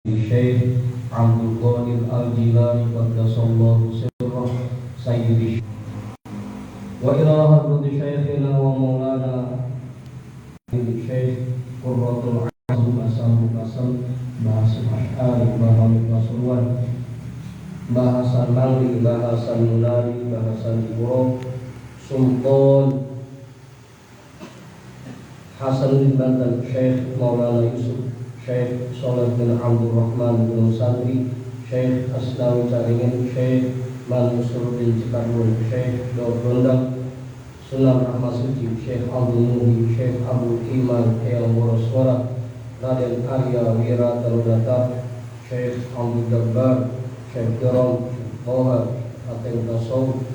Syekh Abdul Qadir Al-Jilani qaddasallahu sirrah sayyidi wa ila hadrati syekhina wa maulana Syekh Qurratul Azm Asal Bahasan Asy'ari Bahasan Pasuruan Bahasan Mangli Bahasan Munari Bahasan Ibrahim Sultan Hasan bin Bantan Syekh Maulana Yusuf Syekh Shalih bin Abdul Rahman bin Santri Syekh Asnawi Caringin Syekh Mansur bin Cikarun Syekh Daud Rondang Sunan Rahmat Suci Syekh Abdul Muhi Syekh Abdul Iman Eyang Boroswara Raden Arya Wira Tanudata Syekh Abdul Jabbar Syekh Jorom Moha Aten Tasawuf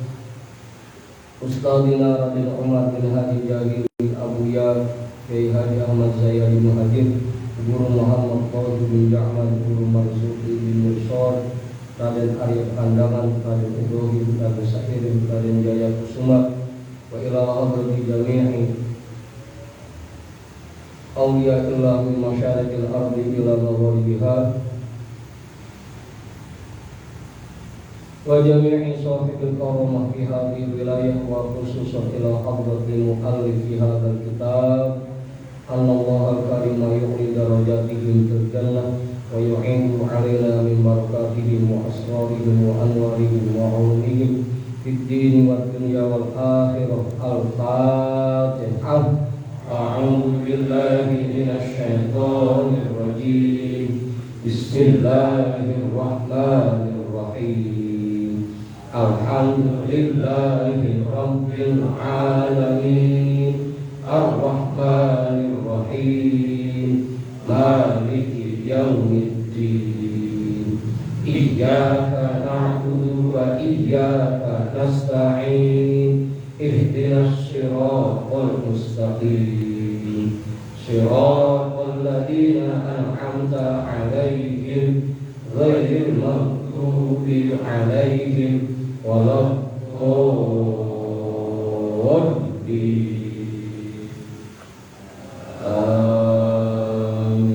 Ustadzina Raden Umar bin Hadi Jagiri Abu Yar Kiai Haji Ahmad Zayyadi Muhajir Guru Muhammad Fauzi bin Ja'man Guru Marzuki bin Mursal Raden Arya Pandangan Raden Ibrahim Raden Sa'irin Raden Jaya Kusuma wa ila hadrati jami'i awliya illah min masyarikil ardi ila magharibiha wa jami'i sahibil karamah fi hadhihi wilayah wa khususan ila hadratil muallif fi hadzal kitab Anallahu al-karim yu'li darajatihim fil jannah wa yu'inu 'alaina min barakatihim wa asrarihim wa anwarihim wa 'ulumihim fid din wad dunya wal akhirah. Al-Fatihah. A'udzu billahi minasy syaithanir rajim. Bismillahirrahmanirrahim. Alhamdulillahi rabbil alamin. Ar-Rahmanir Rahim Maliki Yaumiddin Iyyaka na'budu wa iyyaka nasta'in Ihdinas siratal mustaqim Siratal ladzina an'amta 'alaihim ghairil maghdubi 'alaihim waladdallin. Amin.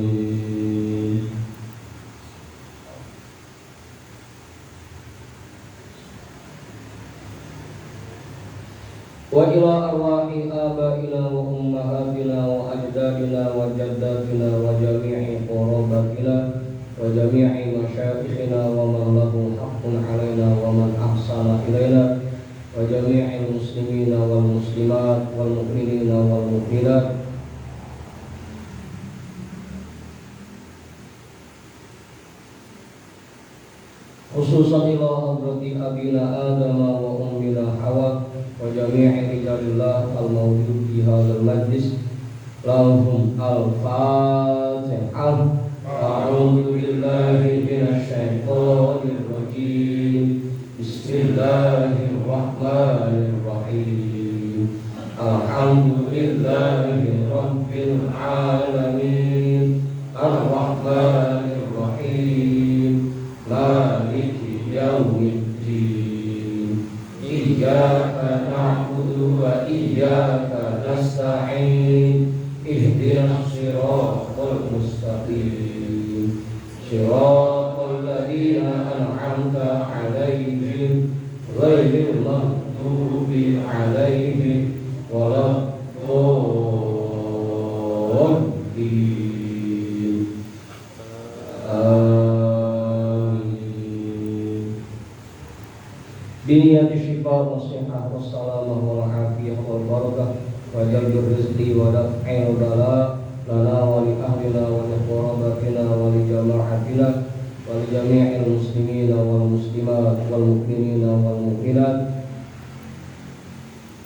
Wa ila arwahi abaina wa ummahatina wa ajdadina wa jaddatina wa jami'i qarabatina wa jami'i masyayikhina wa man lahu haqqun 'alaina wa man ahsana ilaina wa jami'il muslimina wal muslimat wal mu'minina wal mu'minat khususan ila hadrati abina Adam wa ummina Hawa wa jami'i rijalillah al-mawjud fi hadzal majlis lahum al-Fatihah. A'udzu billahi minasy syaithanir rajim. Bismillahirrahmanirrahim. Alhamdulillahi rabbil alamin. Ar-Rahmanir Rahim. Maliki yaumiddin. Iyyaka na'budu wa iyyaka nasta'in. Ihdinas siratal mustaqim. Siratal ladzina an'amta 'alaihim ghairil maghdubi 'alaihim waladdallin. Biniyati syifa wa sihah wa salamah wa afiyah wa barakah wa jalbir rizqi wa daf'il bala lana wa li ahlina wa li qarabatina wa li jama'atina wa li jami'il muslimina wal muslimat wal mu'minina wal mu'minat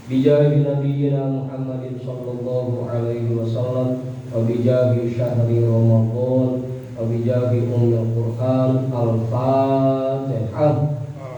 bijahi nabiyyina Muhammadin sallallahu alaihi wasallam wa bijahi syahri Ramadan wa bijahi ummul Qur'an. Al-Fatihah.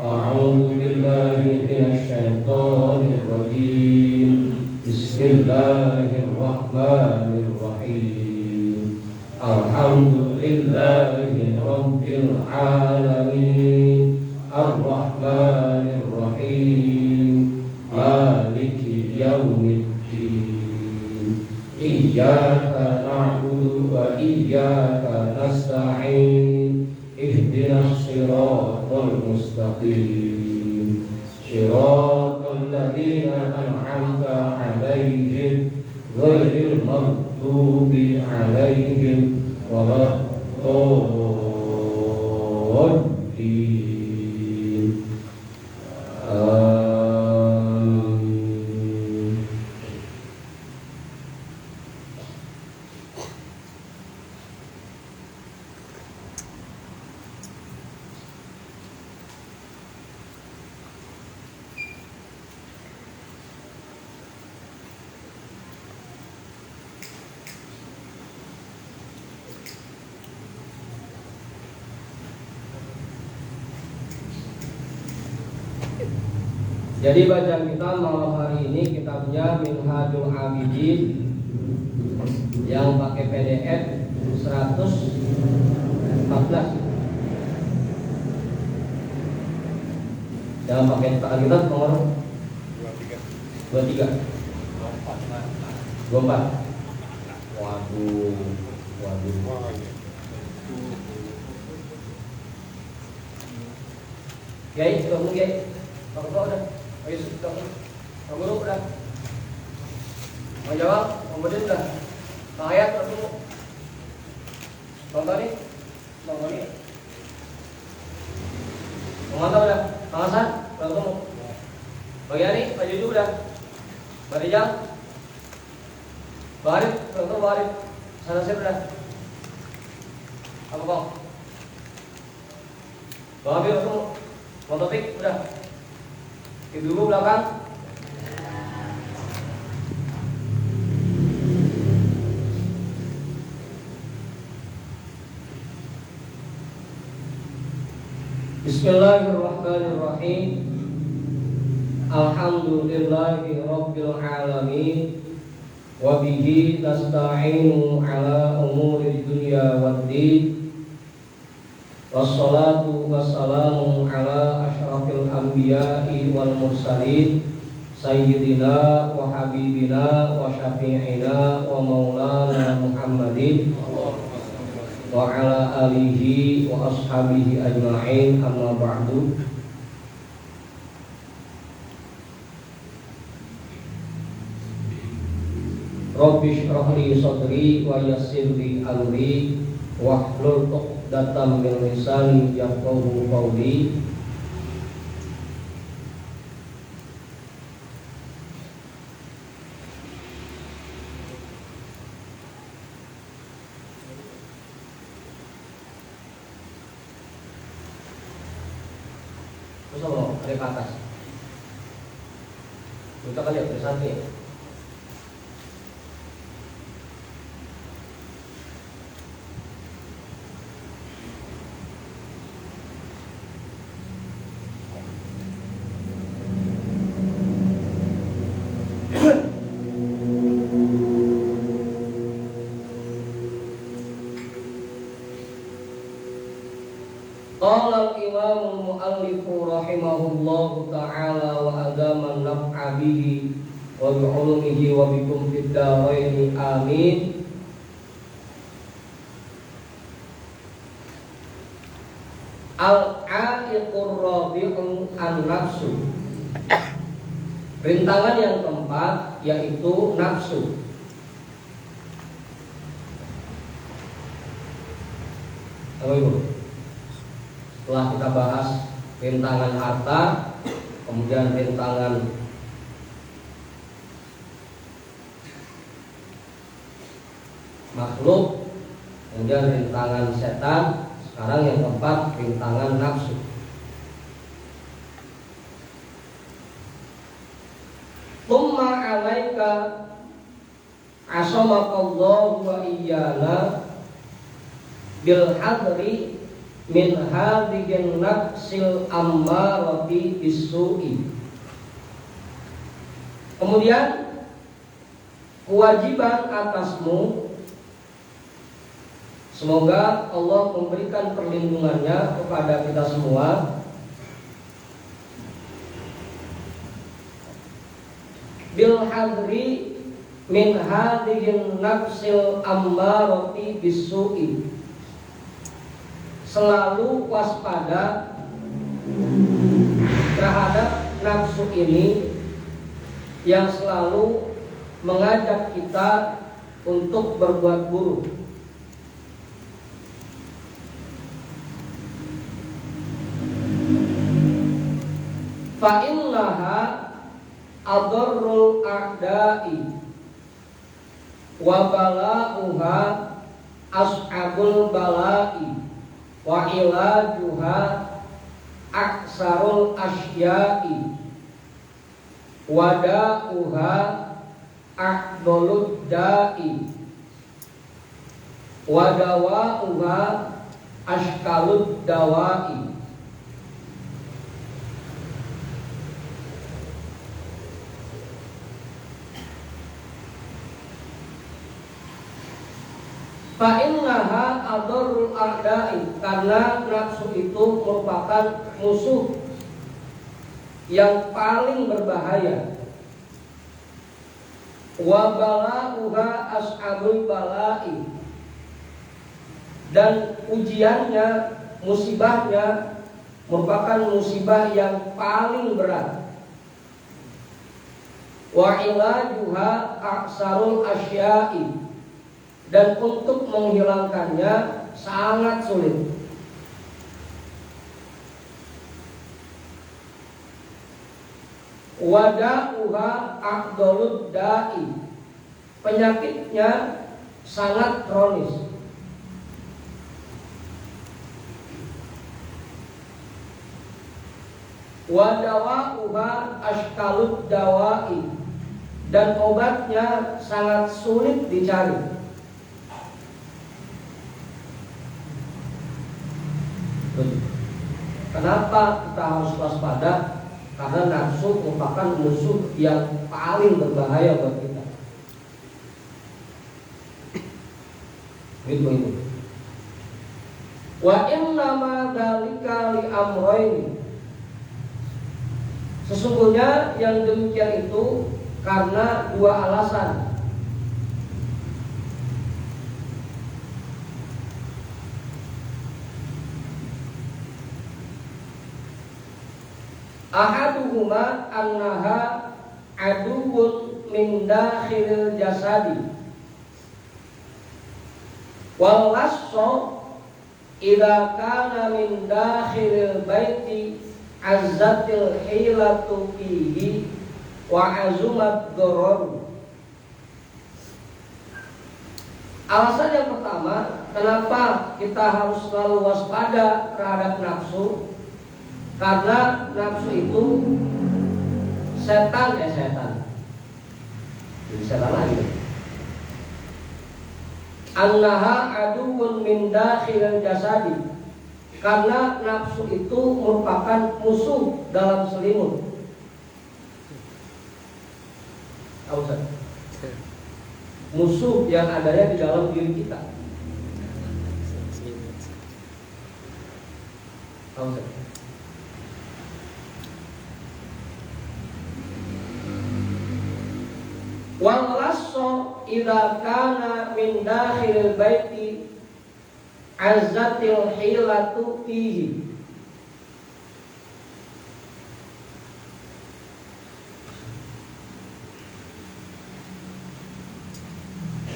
A'udzu billahi minasy syaithanir rajim. Bismillahirrahmanirrahim. Alhamdulillahi rabbil alamin. Ar-Rahmanir Rahim. Maliki yaumiddin. Iyyaka na'budu wa iyyaka nasta'in. ihdinas siratal mustaqim siratal ladzina an'amta 'alaihim ghairil maghdubi 'alaihim waladdallin. Jadi bacaan kita malam hari ini kitabnya Minhajul Abidin yang pakai PDF 114. Yang pakai kitab nomor 23. 24. Waduh. Kiai, kamu Kiai. Kamu udah. Ayo kamu udah. Mau jawab? Kemudian udah. Kang Hayat ketemu. Bang Tony? Bang Tony? Bang Mantap udah. Kang Hasan? Udah ketemu. Bang Yani? Pak Juju udah. Bang Rijal? Bang Arif? Udah ketemu Bang Arif? Sana saya udah. Apa Bang? Bang Abi udah ketemu. Bang Topik udah. Ibu belakang. Bismillahirrahmanirrahim. Alhamdulillahi rabbil alamin. Wa bihi nasta'inu ala umuri dunya waddin. Wassalatu wassalamu ala asyrafil anbiya'i wal mursalin sayyidina wa habibina wa syafi'ina wa maulana Muhammadin wa ala alihi wa ashabihi ajma'in, amma ba'du. Rabbi shrah li sadri wa yassir li amri wahlul 'uqdatam min lisani yafqahu qawli. Terus apa? Ada ke atas. Kita kan lihat tulisannya. Qala al-imam al-muallif rahimahullahu ta'ala wa adama naf'a bihi wa bi'ulumihi wa bikum fid dharain amin. Al-a'iqur rabi'u an-nafsu. Rintangan yang keempat yaitu nafsu. Apa itu? Setelah kita bahas rintangan harta, kemudian rintangan makhluk, kemudian rintangan setan, sekarang yang keempat rintangan nafsu. Tsumma 'alaika asamakallahu wa iyyana bil hadri min hadhihi nafsil ammarati bisu'i. Kemudian kewajiban atasmu, semoga Allah memberikan perlindungannya kepada kita semua, bil hadri min hadhihi nafsil ammarati bisu'i, selalu waspada terhadap nafsu ini yang selalu mengajak kita untuk berbuat buruk. Fa innaha adarrul a'da'i wa bala'uha ashabul bala'i wa ilajuha aksarul asya'i wada'uha a'dolud da'i wadawa'uha ashkalud dawa'i. Fa'innaha adarrul a'da'i, karena nafsu itu merupakan musuh yang paling berbahaya. Wa bala'uha ashabul bala'i, dan ujiannya, musibahnya merupakan musibah yang paling berat. Wa ilajuha aksarul asya'i, dan untuk menghilangkannya sangat sulit. Wada'uha aqdolud da'i, penyakitnya sangat kronis. Wadawa'uha ashkalud dawa'i, dan obatnya sangat sulit dicari. Kenapa kita harus waspada? Karena nafsu merupakan musuh yang paling berbahaya buat kita. Itu. Wa innama dzalika li amrayn, sesungguhnya yang demikian itu karena dua alasan. Ahaduhuma annaha aduwwun min dakhilil jasadi wal lasso idza kana min dakhilil baiti azzatil hilatu fihi wa azumat dararu. Alasan yang pertama, kenapa kita harus selalu waspada terhadap nafsu? Karena nafsu itu setan. Jadi setan lagi. Annaha aduwwun min dakhilil jasadi, karena nafsu itu merupakan musuh dalam selimut. Musuh yang adanya di dalam diri kita. Wal lasso idza kana min dakhilil baiti azzatil hilatu fihi,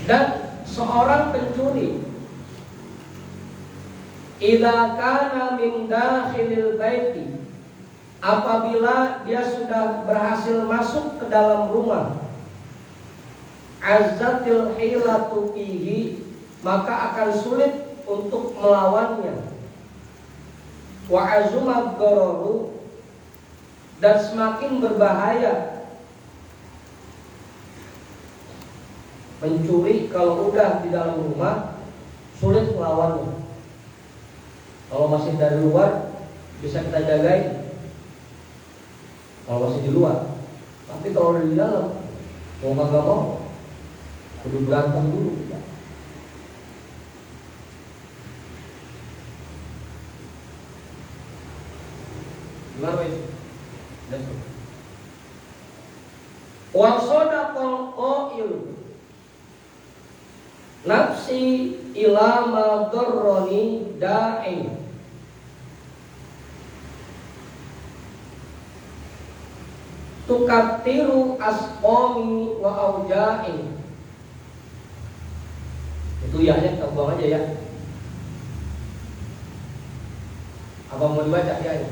dan seorang pencuri idza kana min dakhilil baiti, apabila dia sudah berhasil masuk ke dalam rumah, azzatil hilatu fihi, maka akan sulit untuk melawannya. Wa azumat dararu, dan semakin berbahaya. Mencuri kalau udah di dalam rumah sulit melawannya. Kalau masih dari luar bisa kita jagain, kalau masih di luar. Tapi kalau udah di dalam, mau nggak mau, kudu berantem dulu. Gimana wes? Wa sadaqal qail nafsi ila ma darrani da'i tukatiru asqami wa auja'in. Itu ya-nya kita buang aja ya. Apa mau dibaca ya-nya?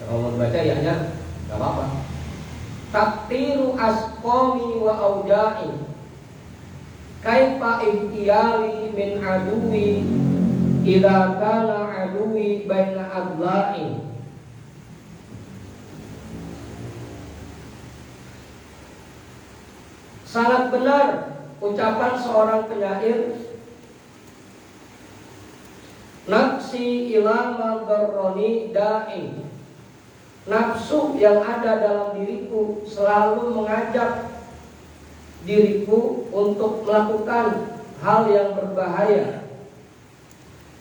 Kalau mau dibaca ya-nya enggak apa-apa. Taktiru asqami wa auja'in. Kaifa ihtiyali min aduwi idza kana aduwi baina adla'in. Sangat benar ucapan seorang penyair, nafsi ila madarroni da'i. Nafsu yang ada dalam diriku selalu mengajak diriku untuk melakukan hal yang berbahaya,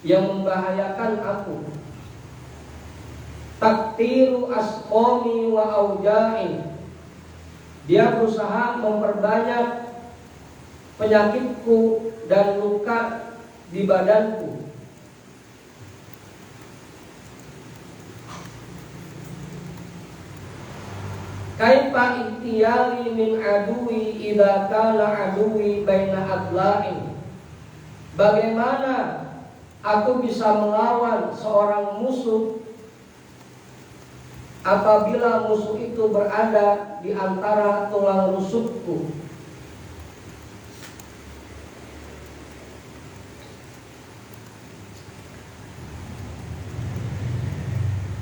yang membahayakan aku. Taktiru asqami wa auja'in. Dia berusaha memperbanyak penyakitku dan luka di badanku. Kaifa ihtiyali min aduwi idza kana aduwi baina adla'in. Bagaimana aku bisa melawan seorang musuh apabila musuh itu berada di antara tulang rusukku.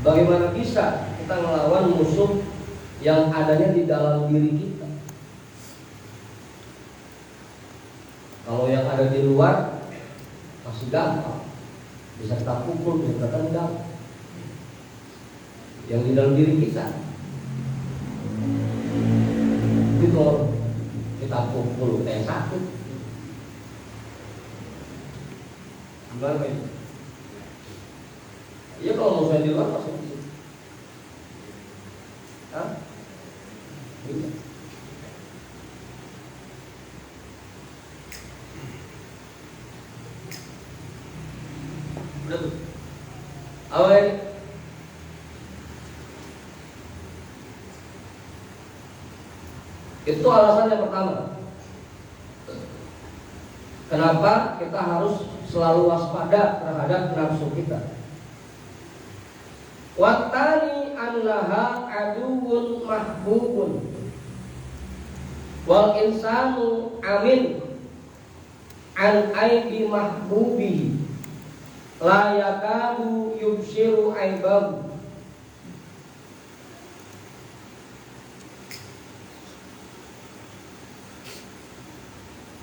Bagaimana bisa kita melawan musuh yang adanya di dalam diri kita? Kalau yang ada di luar masih gampang, bisa kita pukul, bisa kita tendang. Yang di dalam diri kita itu kita pukul, kita yang sakit. Gimana ini? Iya, kalau musuhnya di luar masuk di situ. Hah? Iya. Udah tuh. Apa ini? Itu alasan yang pertama. Kenapa kita harus selalu waspada terhadap nafsu kita? Wattani annaha aduwwun mahbubun wal insanu amin an aibi mahbubihi la yakadu yubsiru aibahu.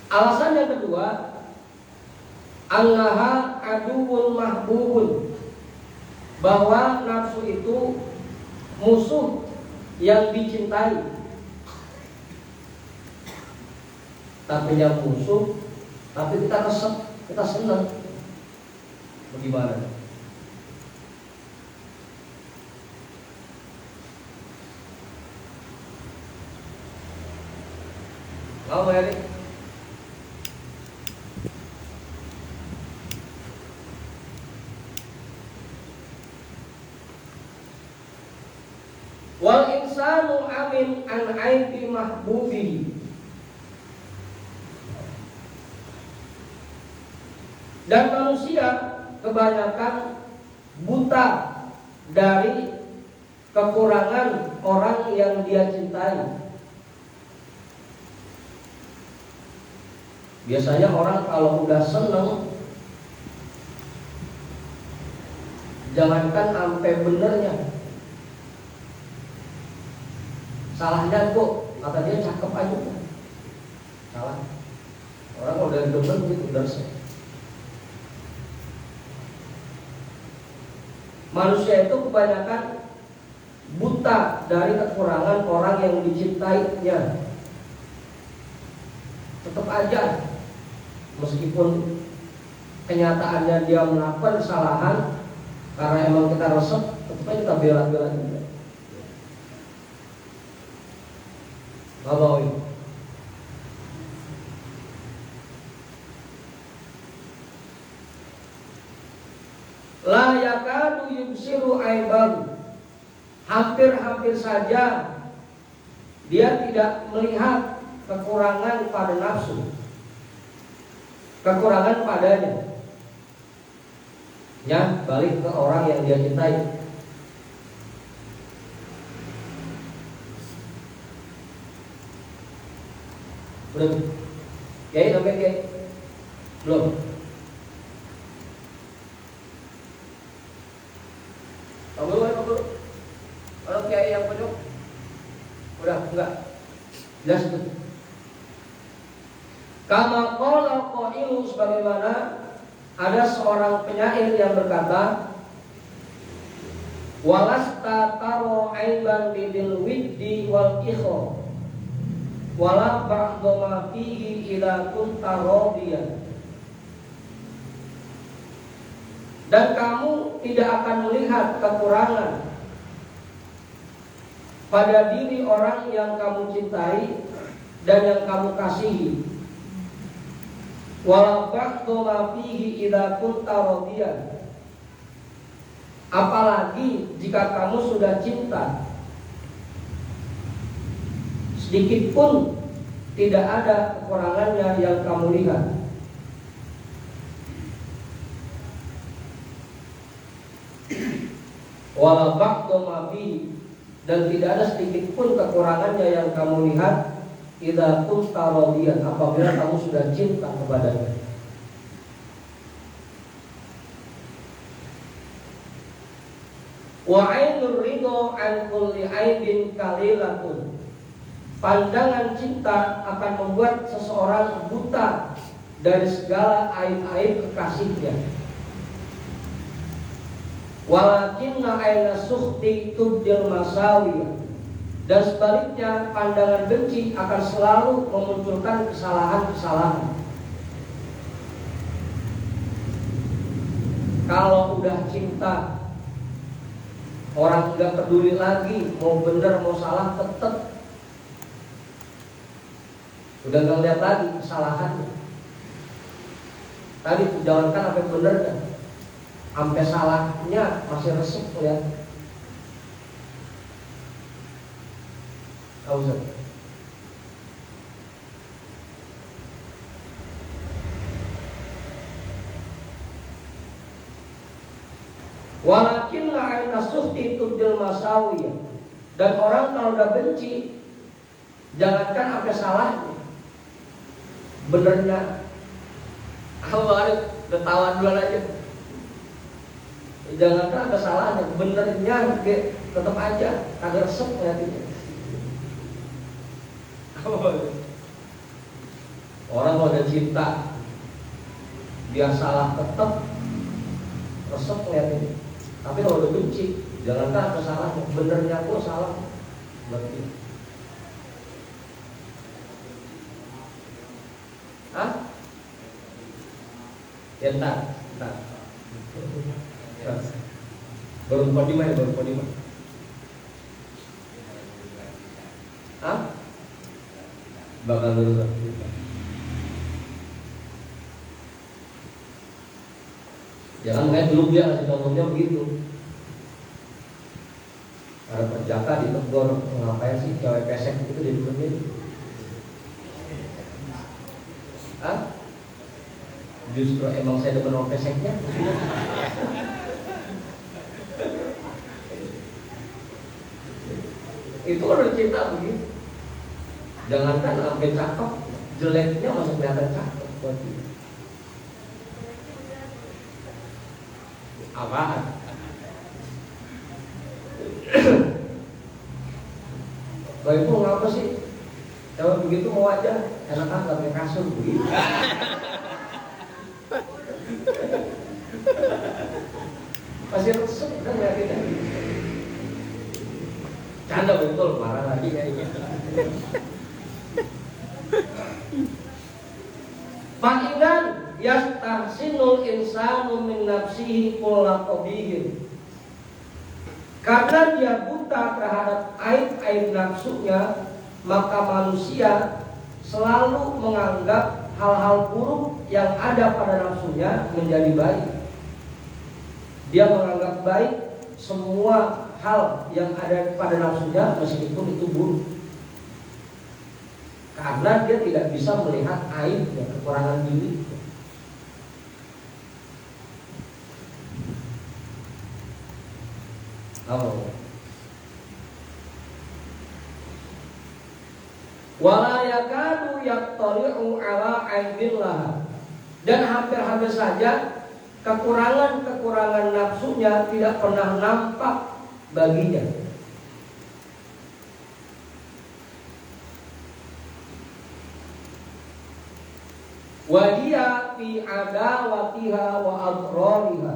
Alasan yang kedua, annaha aduwwun mahbubun, bahwa nafsu itu musuh yang dicintai. Tapi yang musuh, tapi kita resep, kita senang. Bagaimana? Mau Erik? Wal insanu amin an aibi mahbubihi. Dan manusia kebanyakan buta dari kekurangan orang yang dia cintai. Biasanya orang kalau udah seneng, jangankan sampai benernya, salahnya kok, kata dia cakep aja. Salah. Orang kalau udah demen gitu udah resep. Manusia itu kebanyakan buta dari kekurangan orang yang dicintainya. Tetap aja, meskipun kenyataannya dia melakukan kesalahan, karena emang kita resep, tetap aja kita bela-bela juga. Kalau ini la yakadu yubsiru aibahu, hampir-hampir saja Dia tidak melihat kekurangan pada nafsu, kekurangan padanya. Ya, balik ke orang yang dia cintai. Belum? Kiai sampai kiai? Belum? Kamu kalau kiai yang pojok? Udah, enggak. Jelas itu. Kama qala qailu, sebagaimana ada seorang penyair yang berkata, walasta taro aiban lidil widdi wal ikho wala ba'dha ma fihi ila kunta radiyan. Dan kamu tidak akan melihat kekurangan pada diri orang yang kamu cintai dan yang kamu kasihi. Wala ba'dha ma fihi ila kunta radiyan. Apalagi jika kamu sudah cinta, sedikit pun tidak ada kekurangannya yang kamu lihat. Wala ba'dha ma fihi, dan tidak ada sedikit pun kekurangannya yang kamu lihat. Idza kunta radiyan, apabila kamu sudah cinta kepadanya. Wa ainur ridho an kulli aibin kalilatun. Pandangan cinta akan membuat seseorang buta dari segala aib-aib kekasihnya. Walakinna aina sukhti tubdil masawi. Dan sebaliknya, pandangan benci akan selalu memunculkan kesalahan-kesalahan. Kalau udah cinta, orang nggak peduli lagi mau benar mau salah, tetap udah nggak lihat lagi kesalahannya. Tadi jalankan apa yang benernya, sampai salahnya masih resep lihat. Tahu tak? Walakin la'aina suhti tubdil masawi. Dan orang kalau udah benci, jangankan apa salahnya, benernya awal ketahuan duluan aja. Jangankan ada salahnya, benernya tetap aja kagak resep hatinya. Orang kalau ada cinta, dia salah tetap resep lihat. Tapi kalau udah benci, jangankan ada salahnya, benernya kok salah berarti. Hah? Ya entar. Baru podima ya, baru podima. Hah? Bakal lurus. Jangan kayak dulu dia kasih contohnya begitu. Ada perjaka ditegur, ngapain sih cewek pesek itu ditegur. Hah? Justru emang saya demen orang peseknya. Itu orang cinta begitu. Jangankan sampai cakep, jeleknya masih kelihatan cakep buat dia. Apaan? Kalau itu ngapa sih? Kalau begitu mau aja, enak kan pakai kasur begitu. Pasti resep kan yakin. Canda betul, marah lagi kayaknya. Fa'idan yastahsinul insanu min nafsihi kulla qabihin. Karena dia buta terhadap aib-aib nafsunya, maka manusia selalu menganggap hal-hal buruk yang ada pada nafsunya menjadi baik. Dia menganggap baik semua hal yang ada pada nafsunya meskipun itu buruk. karena dia tidak bisa melihat aibnya, kekurangan diri. Wala yakadu yattali'u ala aibillah, dan hampir-hampir saja kekurangan-kekurangan nafsunya tidak pernah nampak baginya. Wa hiya fi adawatiha wa adrariha,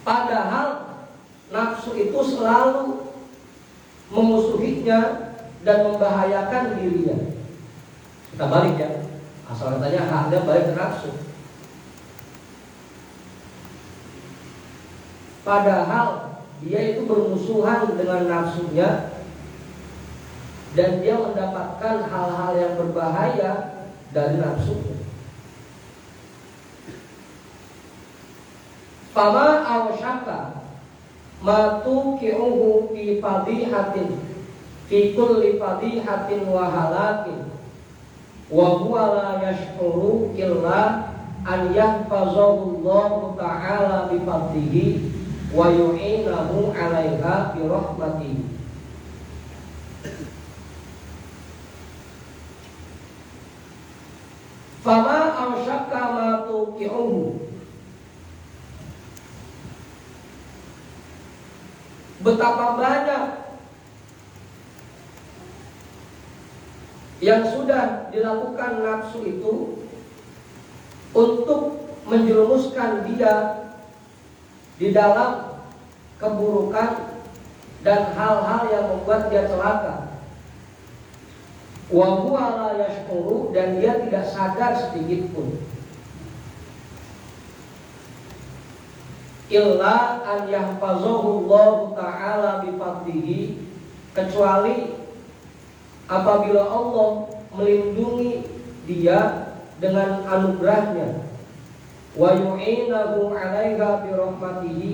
padahal nafsu itu selalu memusuhinya dan membahayakan dirinya. Kita balik ya, asal katanya haknya balik ke nafsu. Padahal dia itu bermusuhan dengan nafsunya, dan dia mendapatkan hal-hal yang berbahaya dari nafsunya. Fama awsyaka matuki'uhu fi fadihatin fi kulli fadihatin wa halakin wa huwa la yashkuru illa an yahfazahu Allah ta'ala bi fadlihi wa yu'inahu 'alaiha bi rahmatihi. Fama awsyaka matuki'uhu, betapa banyak yang sudah dilakukan nafsu itu untuk menjerumuskan dia di dalam keburukan dan hal-hal yang membuat dia celaka. Wa huwa la yashkuru, dan dia tidak sadar sedikit pun. Illa an yahfazahu Allah ta'ala bi fadlihi, kecuali apabila Allah melindungi dia dengan anugerahnya, wa yu'inahu 'alaiha bi rahmatihi,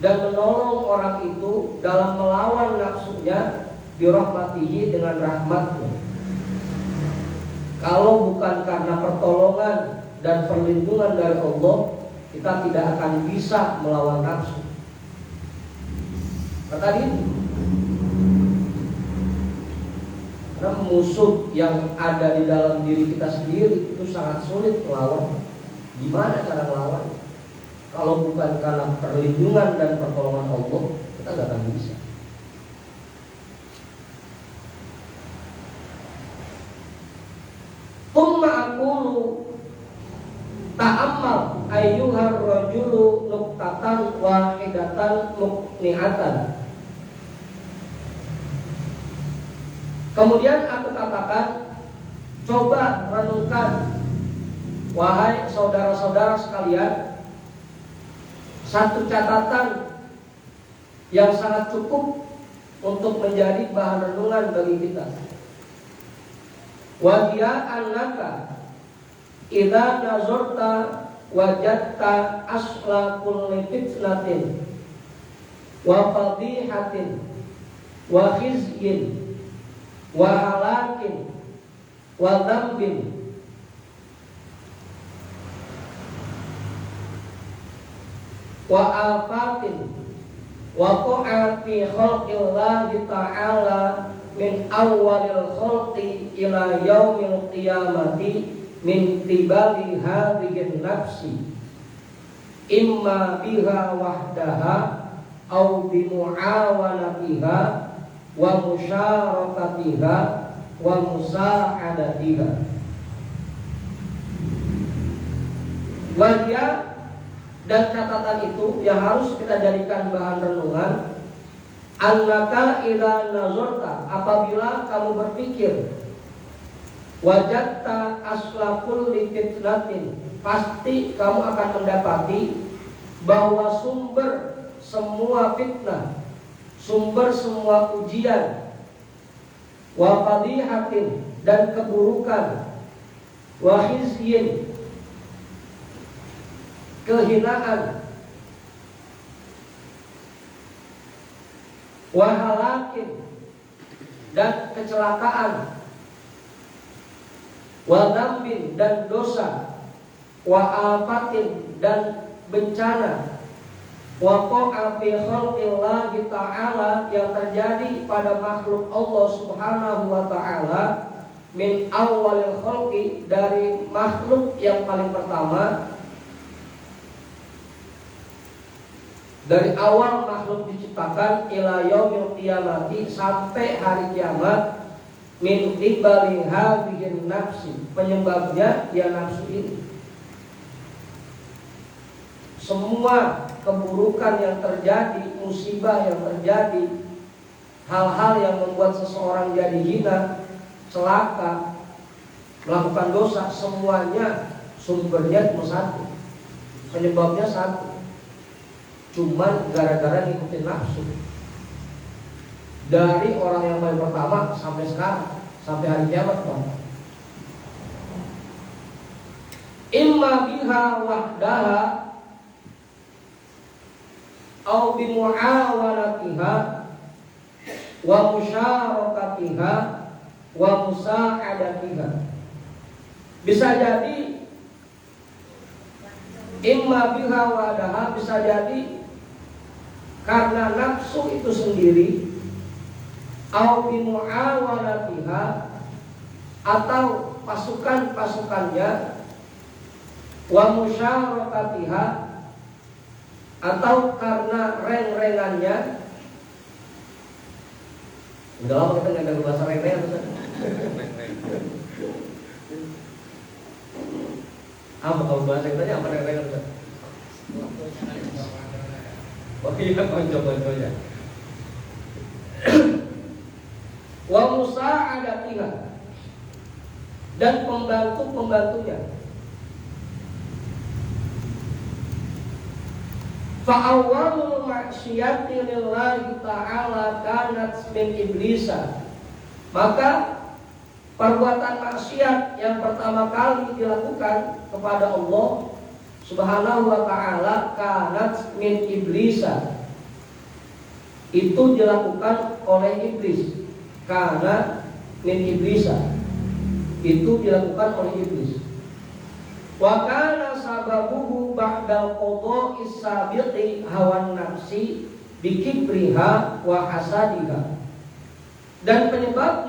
dan menolong orang itu dalam melawan nafsunya bi rahmatihi, dengan rahmatnya. Kalau bukan karena pertolongan dan perlindungan dari Allah, kita tidak akan bisa melawan nafsu. Kata dia, karena musuh yang ada di dalam diri kita sendiri itu sangat sulit melawan. Gimana cara melawan? Kalau bukan karena perlindungan dan pertolongan Allah, kita tidak akan bisa. Tumma aqulu ta'ammal ayyuhar rajulu nuqtatan wahidatan muqni'atan. Kemudian aku katakan, coba renungkan wahai saudara-saudara sekalian, satu catatan yang sangat cukup untuk menjadi bahan renungan bagi kita. Wa hiya annaka idza nazarta wajadta asla kulli fitnatin wa fadihatin wa khizyin wa halakin wa dzambin wa afatin wa qa'a fi khalqillahi ta'ala min awalil khalqi ila yaumil qiyamati min tibali hadhihi nafsi imma biha wahdaha au bi muawanatiha wa musyarakatiha wa musa'adatiha. Wajah dan catatan itu yang harus kita jadikan bahan renungan. Annaka idza nazarta, apabila kamu berpikir, wajadta asla kulli fitnatin, pasti kamu akan mendapati bahwa sumber semua fitnah, sumber semua ujian, wa fadihatin, dan keburukan, wa khizyin, kehinaan, wa halakin dan kecelakaan, wa dzambin dan dosa, wa afatin dan bencana, wa qa'a fi khalqillahi ta'ala yang terjadi pada makhluk Allah Subhanahu wa taala min awalil khalqi dari makhluk yang paling pertama, dari awal makhluk diciptakan ila yaumil qiyamati sampai hari kiamat, min qibali hadhihi nafsi, penyebabnya dia nafsu ini. Semua keburukan yang terjadi, musibah yang terjadi, hal-hal yang membuat seseorang jadi hina, celaka, melakukan dosa, semuanya sumbernya cuma satu, penyebabnya satu, cuman gara-gara ngikutin nafsu. Dari orang yang paling pertama sampai sekarang, sampai hari kiamat, imma biha wahdaha au bimu'awanatiha wa musyarakatiha wa musa'adatiha. Bisa jadi imma biha wahdaha, bisa jadi karena nafsu itu sendiri, au bimu'awanatiha atau pasukan-pasukannya, wa musyarakatiha atau karena reng-rengannya. Udah lama kita nggak ada bahasa reng-rengan. Apa kalau bahasa kita apa reng-rengan? Oh iya, konco-konconya. Wa musa'adatiha dan pembantu-pembantunya. Fa'awwalul ma'siyati lillahi ta'ala kanat min iblisa. Maka perbuatan maksiat yang pertama kali dilakukan kepada Allah Subhanahu wa ta'ala kanat min iblisa, itu dilakukan oleh iblis. Karena min iblisa, itu dilakukan oleh iblis. Wa kana sababuhu ba'dal qada'is sabiqi hawan nafsi bikibriha wa hasadiha. Dan penyebab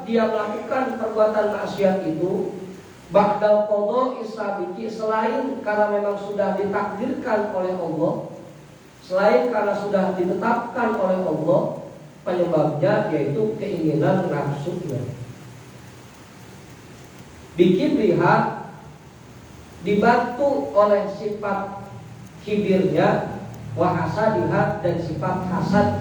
dia melakukan perbuatan maksiat itu ba'dal qada'is sabiqi, selain karena memang sudah ditakdirkan oleh Allah, selain karena sudah ditetapkan oleh Allah, penyebabnya yaitu keinginan nafsunya. Bikibriha, dibantu oleh sifat kibirnya, wa hasadiha dan sifat hasad.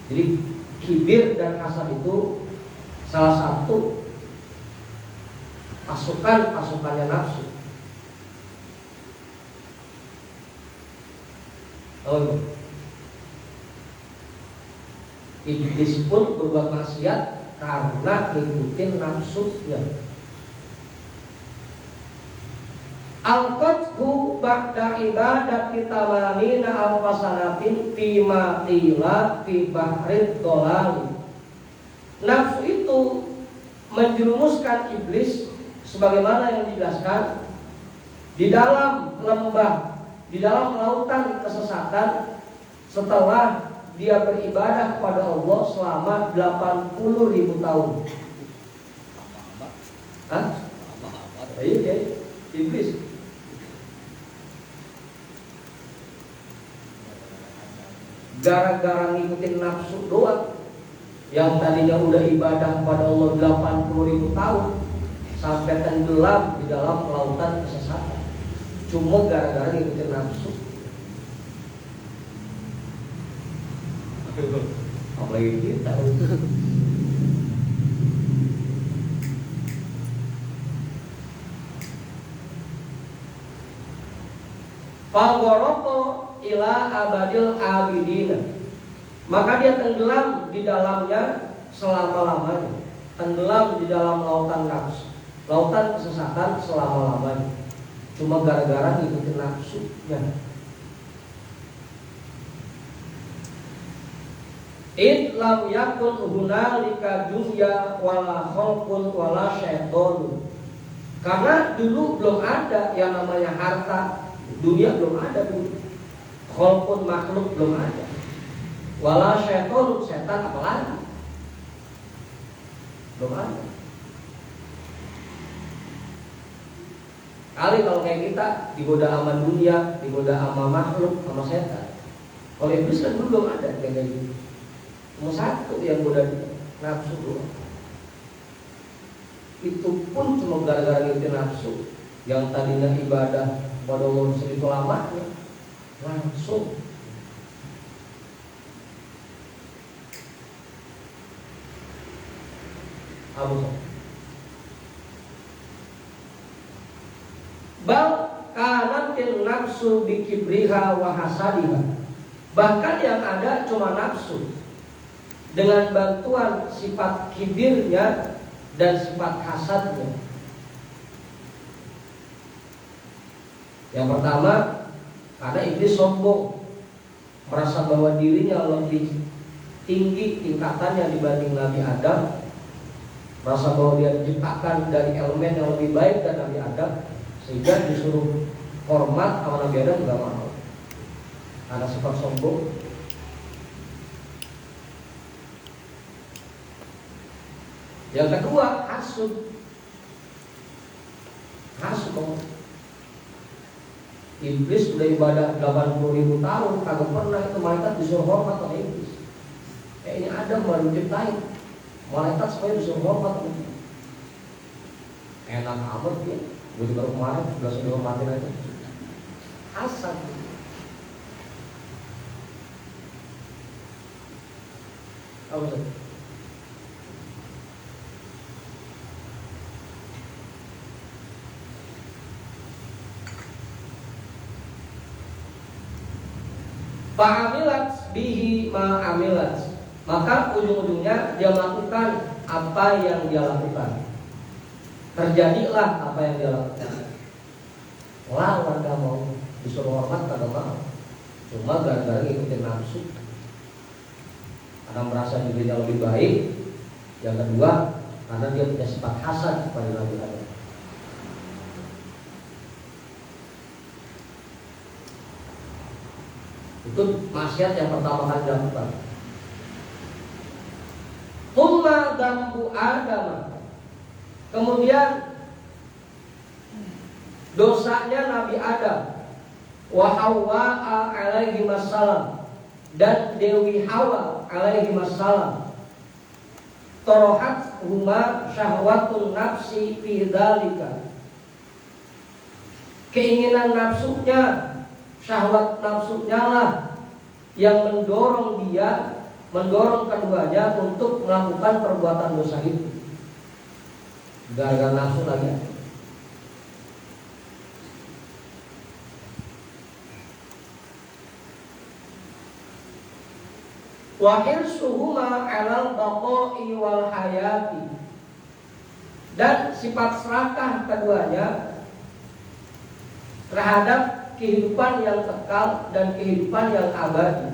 Jadi kibir dan hasad itu salah satu pasukannya nafsu. Iblis pun berbuat maksiat karena ngikutin nafsunya. Al-qadhu ba'da ibadati tamanina al-fasanatin fima qila fi bahrid dolali. Nafsu itu menjerumuskan iblis sebagaimana yang dijelaskan di dalam lembah, di dalam lautan kesesatan, setelah dia beribadah kepada Allah selama 80.000 tahun. Hah? Iya, iblis. Gara-gara ngikutin nafsu doang, yang tadinya udah ibadah kepada Allah 80.000 tahun, sampai tenggelam di dalam lautan kesesatan, cuma gara-gara ngikutin nafsu. Apalagi kita. Fagoroko ila abadil abidina, maka dia tenggelam di dalamnya selama-lamanya, tenggelam di dalam lautan nafsu, lautan kesesatan selama-lamanya. cuma gara-gara ngikutin nafsunya. In lam yakun hunalika dunya wala khalqun wala syaiton. Karena dulu belum ada yang namanya harta, dunia belum ada dulu. Khalqun makhluk belum ada. Wala syaiton, setan apalagi? Belum ada. Kali kalau kayak kita digoda sama dunia, digoda sama makhluk, sama setan. Kalau iblis kan dulu belum ada kayak gitu. Cuma satu yang goda nafsu doang. Itu pun cuma gara-gara ngikutin nafsu. Yang tadinya ibadah pada umur segitu lamanya langsung abu. Bal kanatil nafsu bikibriha wa hasadiha. Bahkan yang ada cuma nafsu dengan bantuan sifat kibirnya dan sifat hasadnya. Yang pertama, karena iblis sombong, merasa bahwa dirinya lebih tinggi tingkatannya dibanding Nabi Adam, merasa bahwa dia diciptakan dari elemen yang lebih baik dari Nabi Adam, sehingga disuruh hormat sama Nabi Adam nggak mau, karena sifat sombong. Yang kedua, hasud. Hasud. Iblis sudah ibadah 80.000 tahun, kagak pernah itu malaikat disuruh hormat sama iblis. Ini Adam baru diciptain, malaikat supaya disuruh hormat. Enak amat dia. Gue baru kemarin udah sudah hormatin aja. Hasad. Apa sih? Fa'amilat bihi ma'amilat, maka ujung-ujungnya dia melakukan apa yang dia lakukan. Terjadilah apa yang dia lakukan. Lawan gak mau, disuruh hormat kagak mau, cuma gara-gara ngikutin nafsu, karena merasa dirinya lebih baik. Yang kedua, karena dia punya sifat hasad kepada Nabi Adam. Itu maksiat yang pertama kali dilakukan. Humma dambu Adam. Kemudian dosanya Nabi Adam, wa Hawa alaihi wassalam, dan Dewi Hawa alaihi wassalam. Torohat huma syahwatun nafsi fi dzalika. Keinginan nafsunya, syahwat nafsunya lah yang mendorong dia, mendorong keduanya untuk melakukan perbuatan dosa itu. Gara-gara nafsu lagi. Wa hirsuhuma 'alal baqa'i wal hayati, dan sifat serakah keduanya terhadap kehidupan yang kekal dan kehidupan yang abadi.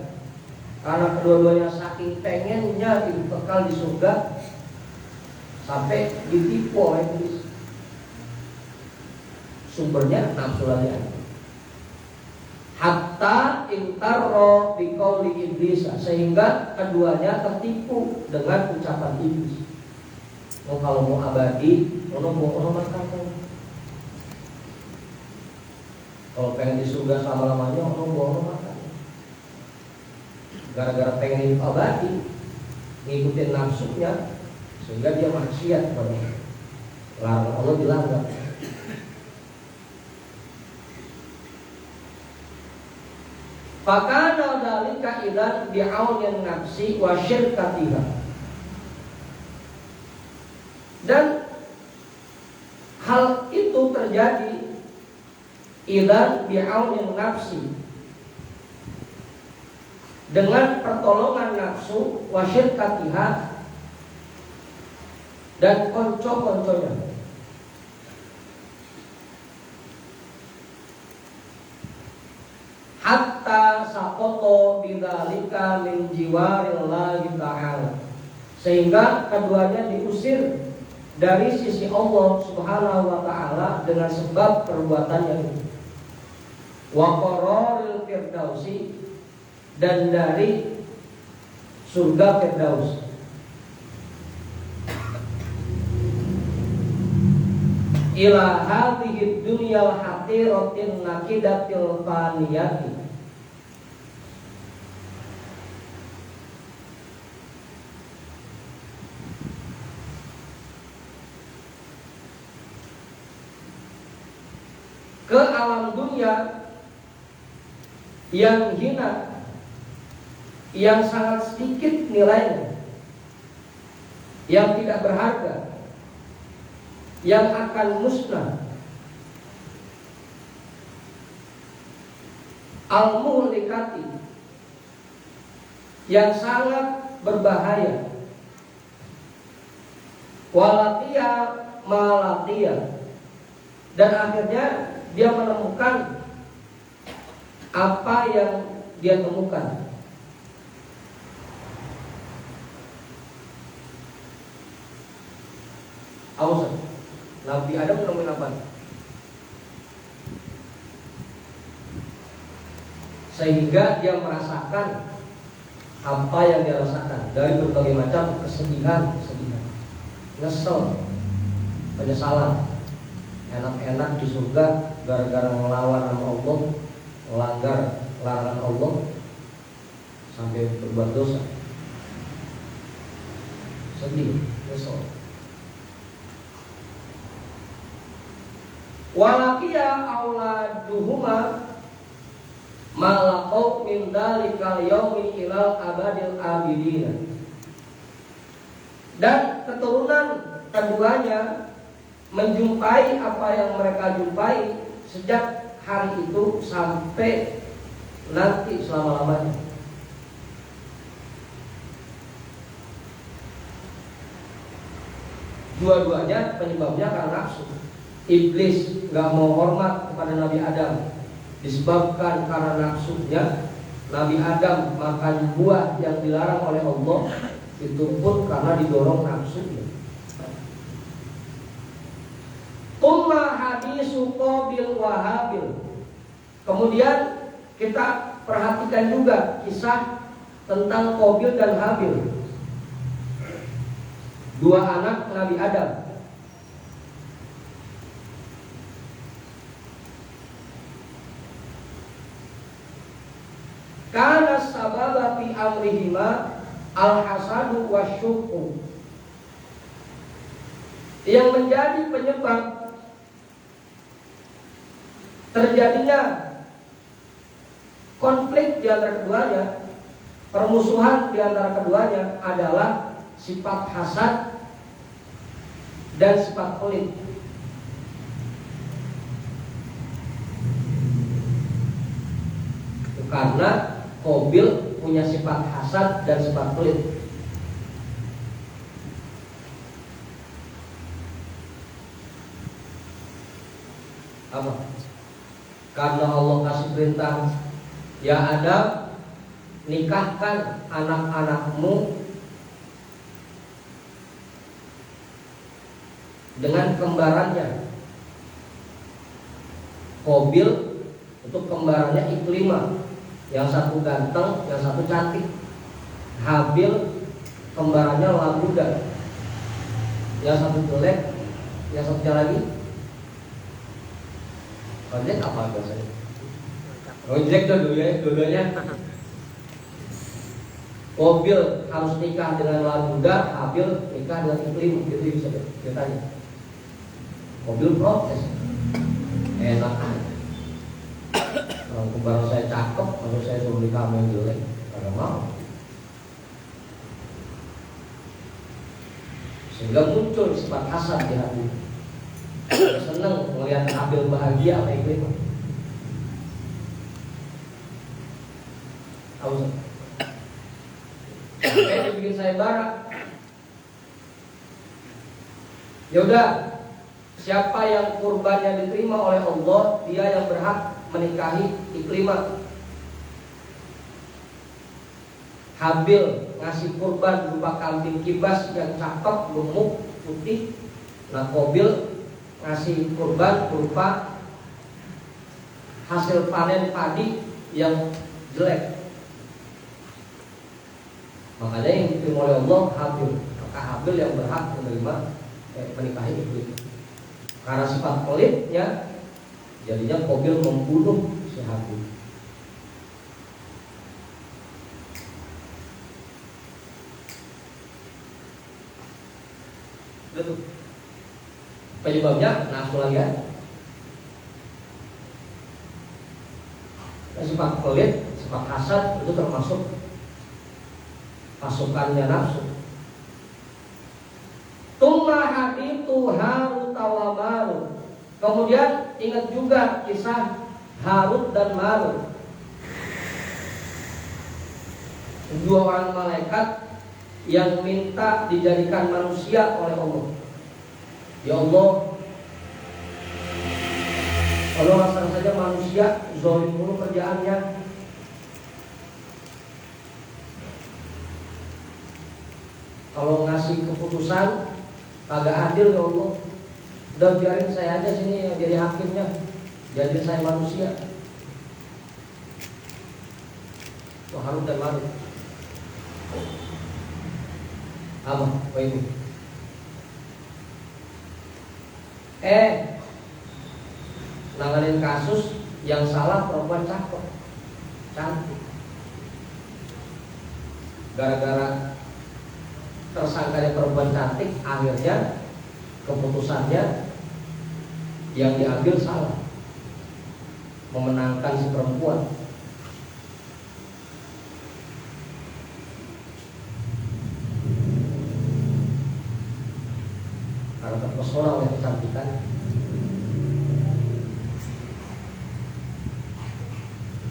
Karena kedua-duanya saking pengennya hidup kekal di surga, sampai ditipu oleh iblis. Sumbernya nafsu lagi. Hatta intarro biqauli iblis, sehingga keduanya tertipu dengan ucapan iblis. Oh, kalau mau abadi, mau makan. Kalau pengen di surga selama-lamanya, mau makan. Gara-gara pengen hidup abadi, ngikutin nafsunya, sehingga dia maksiat kepada Allah. Allah dilanggar. Fakana dzalika idzan bi'aunin nafsi wa syirkatiha. Dan hal itu terjadi idzan bi'aunin nafsi, dengan pertolongan nafsu, wa syirkatiha, dan konco-konconya. hatta saqata bidzalika min jiwarillahi ta'ala, sehingga keduanya diusir dari sisi Allah Subhanahu wa taala dengan sebab perbuatannya itu. Wa qararil firdausi, dan dari surga Firdaus. Ila hadhihi dunyal hatiratin nakidatil faniyati, ke alam dunia yang hina, yang sangat sedikit nilainya, yang tidak berharga, yang akan musnah, al-muhlikati, yang sangat berbahaya, walatia malatia, dan akhirnya dia menemukan apa yang dia temukan. Awas, Nabi Adam menemukan apa? Sehingga dia merasakan apa yang dia rasakan dari berbagai macam kesedihan, nyesel, penyesalan. Enak-enak di surga gara-gara melawan sama Allah, melanggar larangan Allah, sampai berbuat dosa, sedih, nyesel. Walakiya auladuhuma malaqau min dalikal yaumi ilal abadil abidina, dan keturunan keduanya menjumpai apa yang mereka jumpai sejak hari itu sampai nanti selama-lamanya. Dua-duanya penyebabnya karena nafsu. Iblis gak mau hormat kepada Nabi Adam disebabkan karena nafsunya. Nabi Adam makan buah yang dilarang oleh Allah itu pun karena didorong nafsunya. Umma hadisu Qabil wa Habil. Kemudian kita perhatikan juga kisah tentang Qabil dan Habil, dua anak Nabi Adam. Kana sababa fi amrihima al-hasadu wasyuqu, yang menjadi penyebab terjadinya konflik di antara keduanya, permusuhan di antara keduanya adalah sifat hasad dan sifat pelit. Karena Qabil punya sifat hasad dan sifat pelit. Apa? Karena Allah kasih perintah, ya Adam, nikahkan anak-anakmu dengan kembarannya. Qabil untuk kembarannya Iklimah, yang satu ganteng, yang satu cantik. Habil kembarannya Labuda, yang satu jelek, yang satunya lagi jelek apa biasanya? Jelek dua-duanya. Qabil harus nikah dengan Labuda, Habil nikah dengan Iklim, gitu bisa ceritanya. Qabil protes, enak aja. Kalau kembar saya cakep, kalau saya suruh nikah sama yang jelek, kagak mau. Sehingga muncul sifat hasad di hati. Seneng melihat Habil bahagia sama Iklim. Tahu sih? Kayak bikin saya bara. Ya udah, siapa yang kurbannya diterima oleh Allah, dia yang berhak menikahi Iklimah. Habil ngasih kurban berupa kambing kibas yang cakep, gemuk, putih. Nah, Qabil ngasih kurban berupa hasil panen padi yang jelek. Makanya yang dipilih oleh Allah Habil. Maka Habil yang berhak menerima menikahi Ibil. Karena sifat pelitnya, jadinya Qabil membunuh si Habil. Betul. Penyebabnya nafsu lagi ya. Sifat pelit, sifat hasad itu termasuk pasukannya nafsu. Tumma hadithu Harut wa Marut. Kemudian ingat juga kisah Harut dan Marut. Dua orang malaikat yang minta dijadikan manusia oleh Allah. Ya Allah, kalau rasa saja manusia zalim mulu kerjaannya. Kalau ngasih keputusan kagak adil ya Allah. Udah biarin saya aja sini yang jadi hakimnya, jadi saya manusia. Itu Harut dan Marut. Apa ini? Nanganin kasus yang salah perempuan cakep, cantik. Gara-gara tersangkanya perempuan cantik, akhirnya keputusannya yang diambil salah, memenangkan si perempuan. Karena terpesona oleh kecantikan.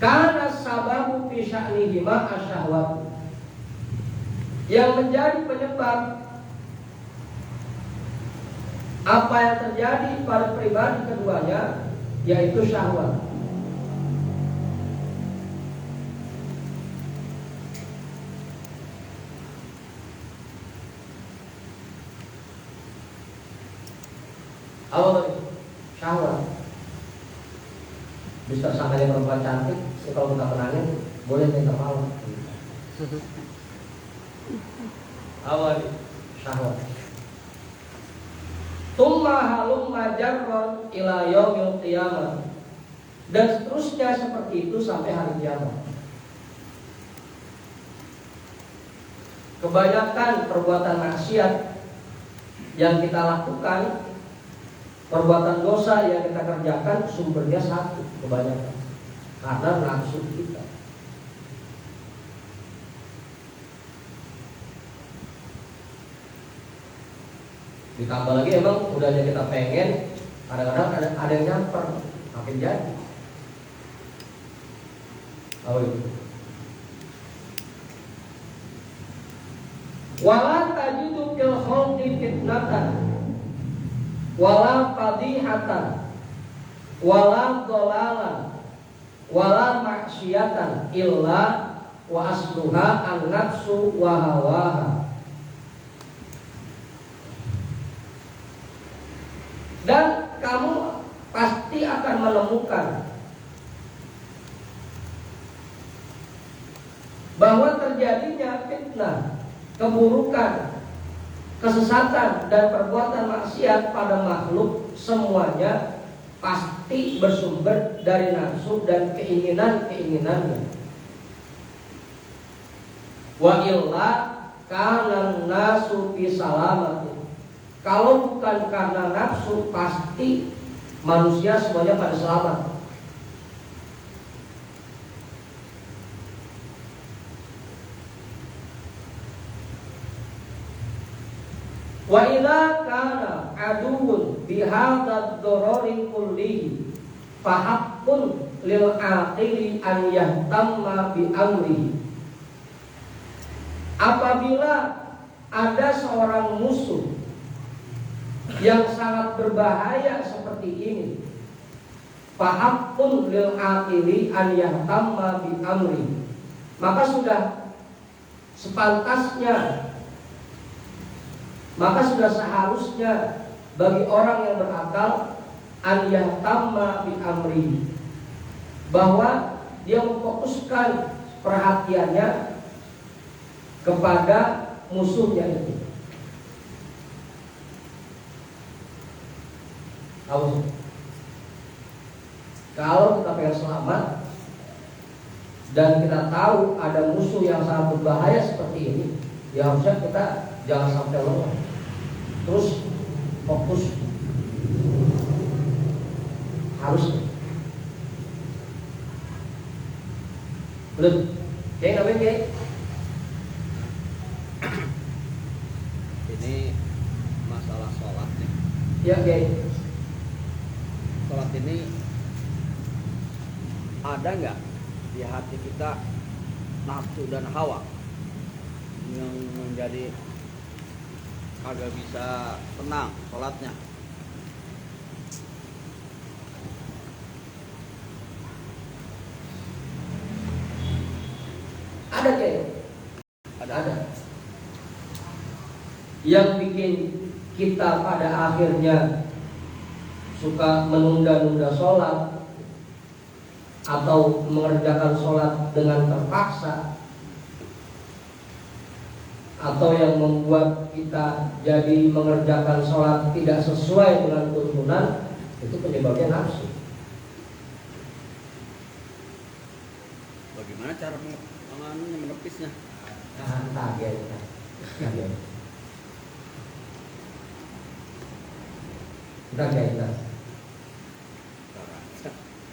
Karena sababu fi sya'nihima asyahwat. Yang menjadi penyebab apa yang terjadi pada pribadi keduanya yaitu syahwat. Apa syahwat? Bisa sangkanya perempuan cantik, kalau kita kenalin boleh minta maaf. Awal syahwat. Tumma halum majarron ila yaumil qiyamah. Dan seterusnya seperti itu sampai hari kiamat. Kebanyakan perbuatan maksiat yang kita lakukan, perbuatan dosa yang kita kerjakan, sumbernya satu, kebanyakan karena nafsu kita. Ditambah lagi emang udahnya kita pengen, kadang-kadang ada yang nyamper, makin jadi. Oh itu. Wala tajidu fil khalqi fitnatan, wala fadihatan, wala dhalalan, wala maksiatan illa wa asluha an-nafsu wa hawaha. Dan kamu pasti akan menemukan bahwa terjadinya fitnah, keburukan, kesesatan dan perbuatan maksiat pada makhluk semuanya pasti bersumber dari nafsu dan keinginan-keinginannya. Wa illa kana nasu fi salamati. Kalau bukan karena nafsu, pasti manusia semuanya pada selamat. Wa idza kana aduun bi hadzal darari kullihi fa haqqun lil aqili an yahtamma bi amri. Apabila ada seorang musuh yang sangat berbahaya seperti ini, fa haqqun lil aqili an yahtamma bi amri, maka sudah sepantasnya, maka sudah seharusnya bagi orang yang berakal an yahtamma bi amri, bahwa dia memfokuskan perhatiannya kepada musuhnya itu. Kalau kita pengen selamat dan kita tahu ada musuh yang sangat berbahaya seperti ini, ya harusnya kita jangan sampai lengah, terus fokus, harus belum. Oke, namanya Kiai. Ini masalah sholat nih. Ya Kiai. Sholat ini ada nggak di hati kita nafsu dan hawa yang menjadi kagak bisa tenang sholatnya? Ada Kiai. Ada. Yang bikin kita pada akhirnya suka menunda-nunda sholat atau mengerjakan sholat dengan terpaksa, atau yang membuat kita jadi mengerjakan sholat tidak sesuai dengan tuntunan, itu penyebabnya nafsu. Bagaimana cara menepisnya? Entah ya. Kita.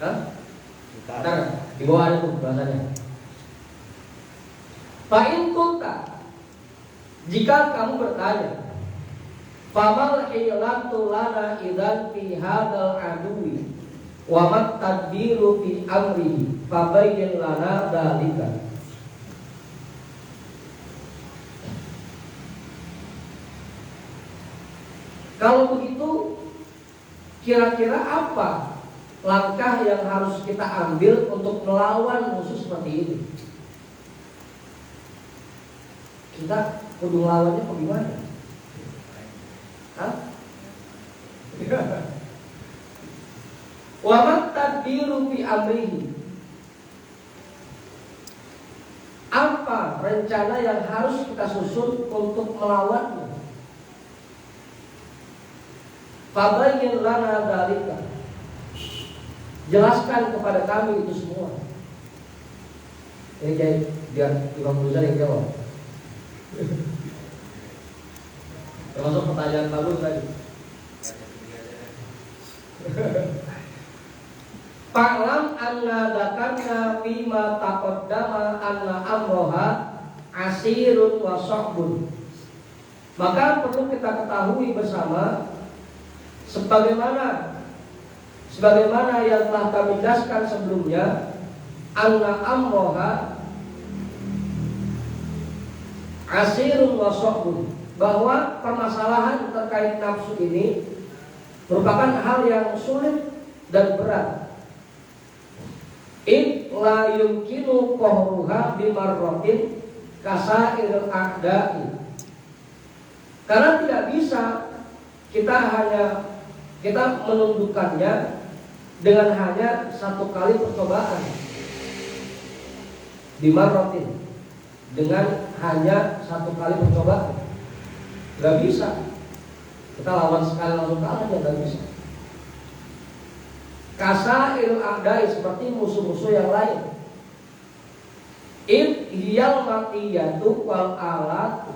Hah? Ntar di bawah ada tuh bahasanya. Fa'in kunta, jika kamu bertanya, famal hilatu lana idan fi hadal aduwi wa mat tadbiru fi amri fabayyin lana dalika. Kalau begitu, kira-kira apa langkah yang harus kita ambil untuk melawan musuh seperti ini? Kita kudu ngelawannya bagaimana? Hah? Wa mat tadbiru fi amrihi. Apa rencana yang harus kita susun untuk melawannya? Fabayyin lana dzalika. Jelaskan kepada kami itu semua. Ini jadi biar Imam Ghazali yang jawab. Termasuk pertanyaan bagus tadi. Fa'lam anna dakanna bima taqaddama anna amroha asirun wa sa'bun. Maka perlu kita ketahui bersama sebagaimana yang telah kami jelaskan sebelumnya, anna amroha asirun wa sa'bun, bahwa permasalahan terkait nafsu ini merupakan hal yang sulit dan berat. In la yumkinu qahruha bimarratin kasairil a'da'i. Karena tidak bisa kita menundukkannya dengan hanya satu kali percobaan. Bimarratin, dengan hanya satu kali percobaan. Gak bisa. Kita lawan sekali langsung kalah aja, gak bisa. Kasairil a'da'i, seperti musuh-musuh yang lain. Hiyal maqiyatu wal alatu.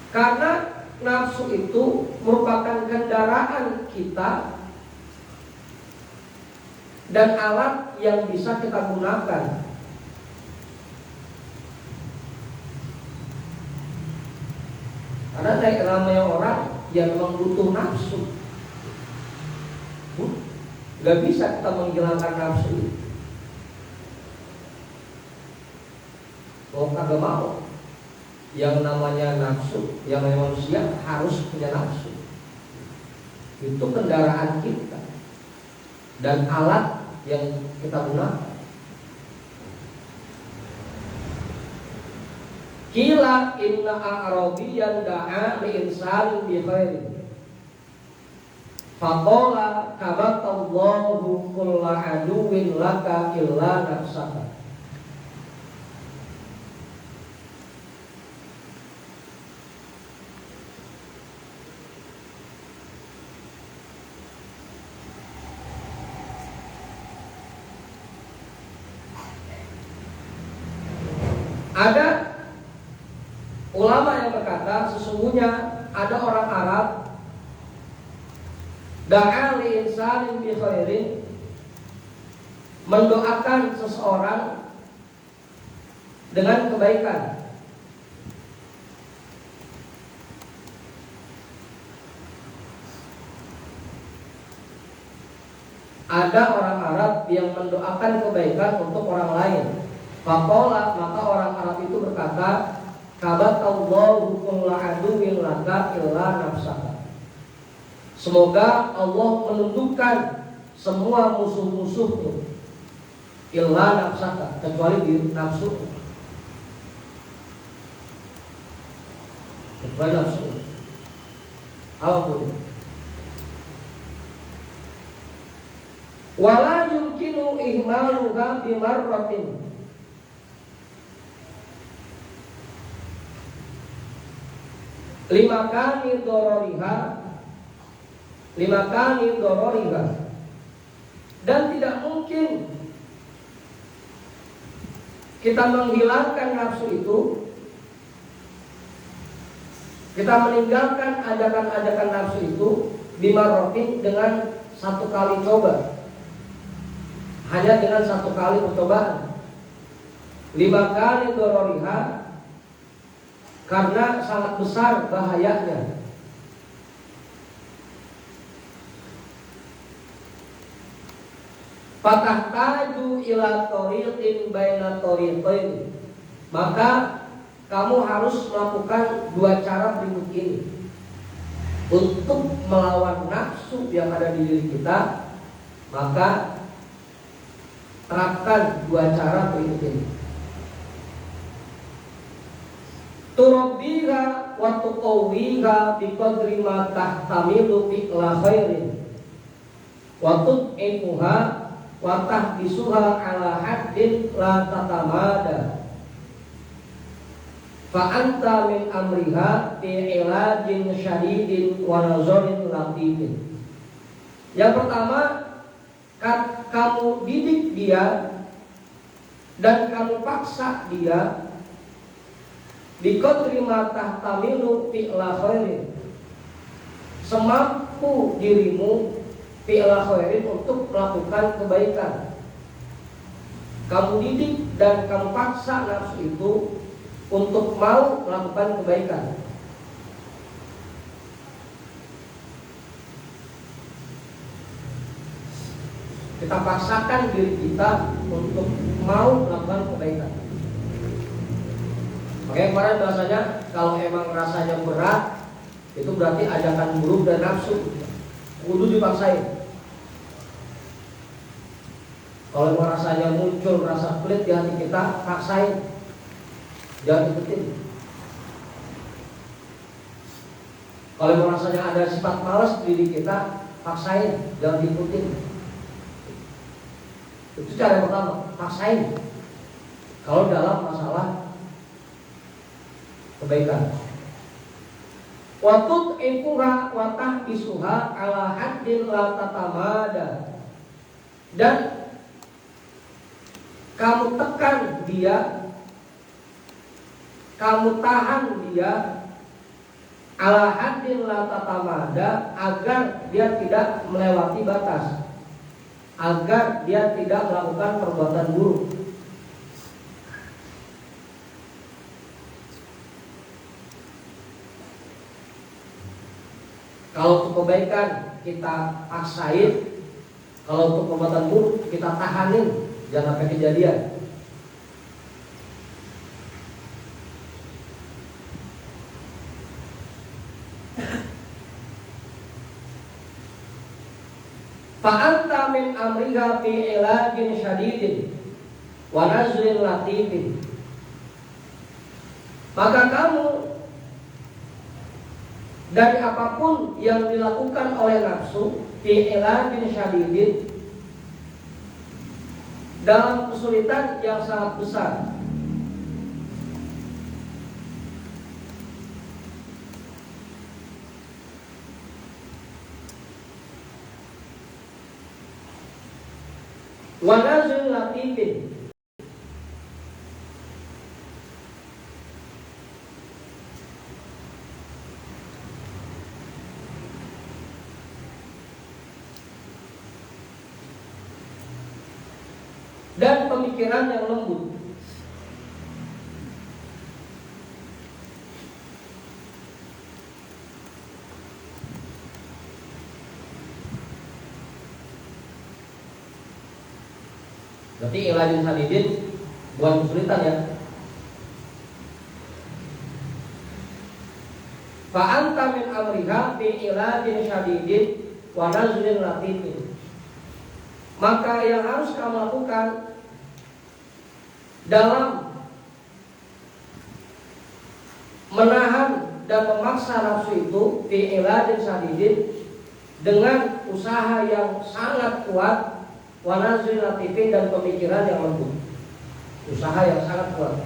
Karena nafsu itu merupakan kendaraan kita dan alat yang bisa kita gunakan. Karena kayak namanya orang yang memang butuh nafsu, gak bisa kita menghilangkan nafsu itu. Mau kagak mau, yang namanya nafsu, yang namanya manusia harus punya nafsu. Itu kendaraan kita. dan alat yang kita gunakan. Kila inna a'rabiyan da'a li insan bi khairin faqala kabatallahu kulla aduwin laka illa nafsaka. Ada ulama yang berkata sesungguhnya ada orang Arab da'a li insanin bi khairin, mendoakan seseorang dengan kebaikan. Ada orang Arab yang mendoakan kebaikan untuk orang lain. Faqala, maka orang Arab itu berkata, kabatallahu kulla aduwin laka illa nafsaka. Semoga Allah menundukkan semua musuh-musuhmu illa nafsaka, kecuali diri nafsu. Kecuali nafsu. Apapun. Wala yumkinu ihmaluha bimarratin. Lima kali dororiha, dan tidak mungkin kita menghilangkan nafsu itu, kita meninggalkan ajakan-ajakan nafsu itu bimarrotin dengan satu kali coba, hanya dengan satu kali percobaan. 5 kali dororiha, karena sangat besar bahayanya. Fatahtaju ila tariqin baina tariqain, maka kamu harus melakukan dua cara berikut ini untuk melawan nafsu yang ada di diri kita. Maka terapkan dua cara berikut ini. Turabbiha wa tuqawwiha biqadri ma tahtamilu fi'la khairin wa tud'ifuha wa tahdisuha ala haddin la tatamada fa anta min amriha fi ilajin syadidin wa nazarin latifin. Yang pertama, kamu didik dia dan kamu paksa dia biqadri ma tahtamilu fi'la khairin, semampu dirimu fi'la khairin, untuk melakukan kebaikan. Kamu didik dan kamu paksa nafsu itu untuk mau melakukan kebaikan. Kita paksakan diri kita untuk mau melakukan kebaikan. Oke, kemarin bahasanya kalau emang rasanya berat, itu berarti ajakan buruk dan nafsu, kudu dipaksain. Kalau emang rasanya muncul rasa pelit di hati kita, paksain, jangan ikutin. Kalau emang rasanya ada sifat malas di diri kita, paksain, jangan diikutin. Itu cara yang pertama, paksain. Kalau dalam masalah kebaikan. Watut ikuha watah isuha ala haddin la tatamada, dan kamu tekan dia, kamu tahan dia ala haddin la tatamada, agar dia tidak melewati batas, agar dia tidak melakukan perbuatan buruk. Kalau untuk kebaikan kita paksain, kalau untuk perbuatan buruk kita tahanin, jangan sampai kejadian. Fa anta min amriha fi ilajin syadidin wa nazlin latifin. Maka kamu dari apapun yang dilakukan oleh nafsu fi ilajin syadidin, dalam kesulitan yang sangat besar, wa nazlin latifin, dan pemikiran yang lembut. Berarti ilajin sadidin bukan kesulitan ya. Fa anta min amriha fi ilajin sadidin wa nazlin latifin. Maka yang harus kamu lakukan dalam menahan dan memaksa nafsu itu fi ilajin sadidin, dengan usaha yang sangat kuat, wa nazlin latifin, dan pemikiran yang lembut. Usaha yang sangat kuat.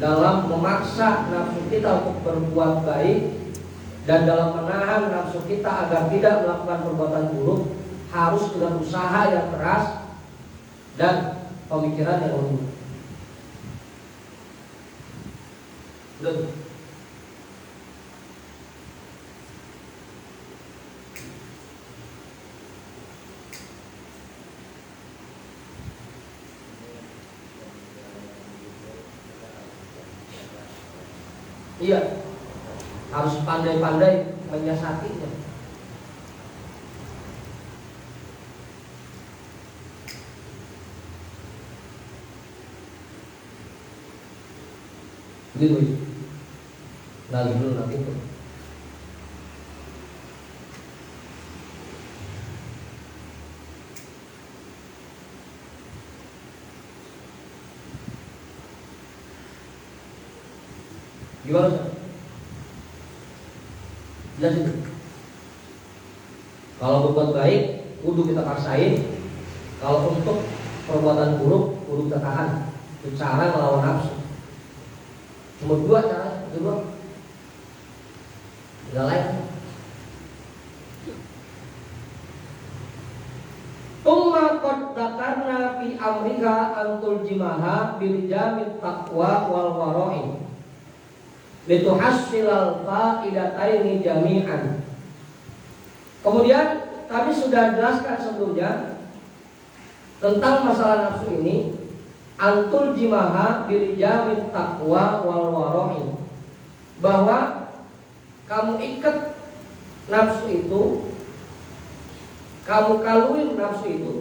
Dalam memaksa nafsu kita untuk berbuat baik dan dalam menahan nafsu kita agar tidak melakukan perbuatan buruk, harus dengan usaha yang keras dan pemikiran yang lembut. Betul. Iya, harus pandai-pandai menyiasatinya. Begitu. Lagi dulu nanti itu. Gimana? Jelas itu. Kalau berbuat baik, kudu kita paksain. Kalau untuk perbuatan buruk, kudu kita tahan. Itu cara melawan nafsu. Cuma dua cara, kedua. Tidak lain. Umma qad dzakarna fi amriha antul jimaha bil jamit taqwa wal wara'i lituhassilal fa'idataini jami'an. Kemudian kami sudah jelaskan sebelumnya tentang masalah nafsu ini, antul jimaha birijamit taqwa wal wara'i, bahwa kamu ikat nafsu itu, kamu kaluin nafsu itu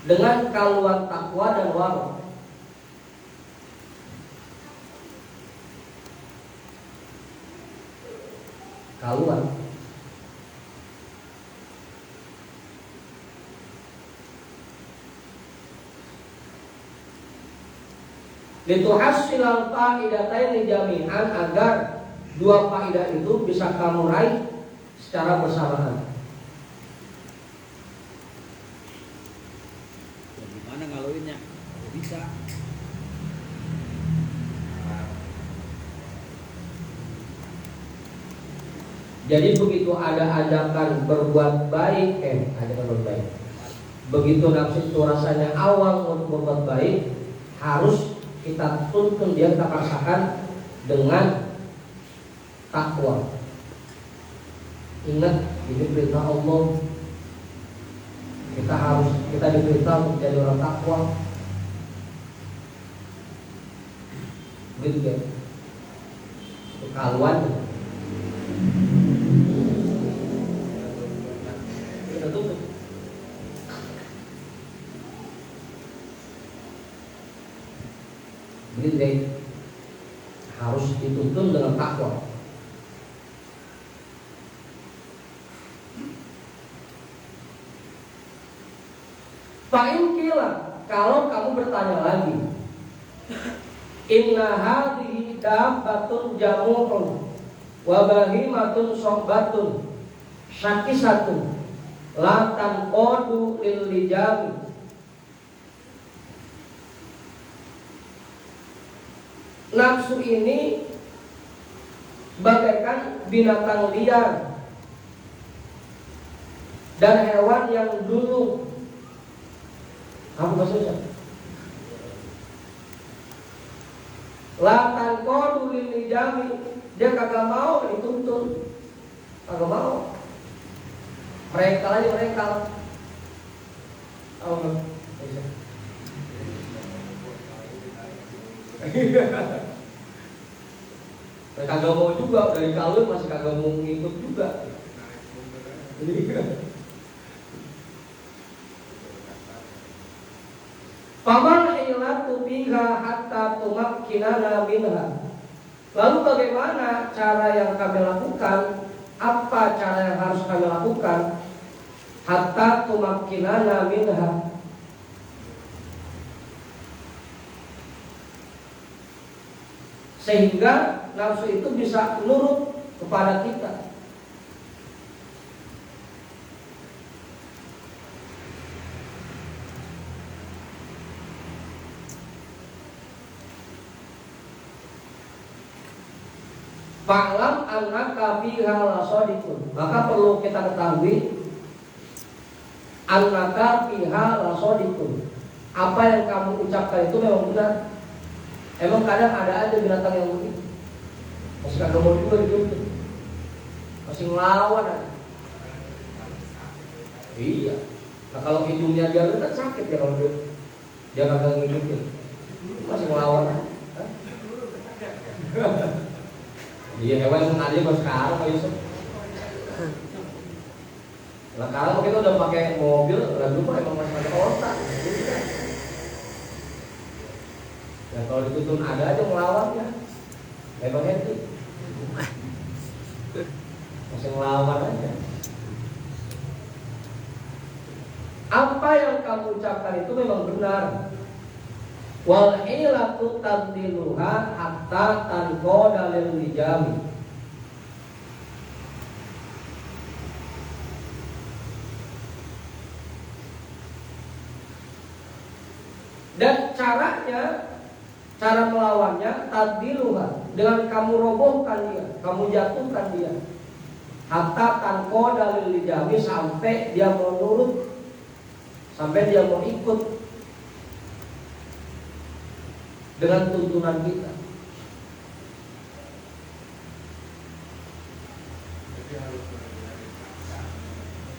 dengan kaluan takwa dan wara'. Kaluan. Lituhassilal fa'idataini jami'an, agar dua faidah itu bisa kamu raih secara bersamaan. Gimana ngaluinnya? Bisa. Jadi begitu ada ajakan berbuat baik, ajakan berbuat baik. Begitu nafsu itu rasanya awal untuk berbuat baik, harus kita tuntun dia, kita paksakan dengan takwa. Ingat, ini perintah Allah. Kita diperintah untuk jadi orang takwa. Begitu ya. Kaluan. Begitu deh, harus dituntun dengan takwa. Fa'in kila, kalau kamu bertanya lagi, inna hadhihi dabbatun jamu'un wa bahimatun sohbatun syakisatun la tanqadu lil lijami. Nafsu ini bagaikan binatang liar dan hewan yang dulu. Apa maksudnya? Latan kodu lili jami, dia kagak mau dituntun, kagak mau. Mereka aja mereka. Oh, bisa. Mereka kagak mau juga, dari kawin masih kagak mau ngikut juga. Faman hilatu biha hatta tumakkinana minha. Lalu bagaimana cara yang kami lakukan? Apa cara yang harus kami lakukan? Hatta tumakkinana minha, sehingga nafsu itu bisa nurut kepada kita. Fa'lam annaka fiha lasadiqun. Maka perlu kita ketahui annaka fiha lasadiqun. Apa yang kamu ucapkan itu memang benar. Emang kadang ada aja binatang yang begitu. Masih kagak mau juga hidup, masih ngelawan aja. Iya. Nah kalau hidungnya dia kan sakit ya kalau dia kagak ngikutin, masih ngelawan aja. Iya hewan aja pas sekarang Pak Yusuf. Nah sekarang kita udah pakai mobil, lalu Pak emang masih pakai otak. Ya kalau dituntun ada aja ngelawannya. Hebat itu. Masih ngelawan aja. Apa yang kamu ucapkan itu memang benar. Wal hilatu tabdiluha hatta tanqada lil lijami. Dan caranya, cara melawannya tabdiluha, dengan kamu robohkan dia, kamu jatuhkan dia. Hatta tanqada lil lijami, sampai dia mau nurut, sampai dia mau ikut dengan tuntunan kita.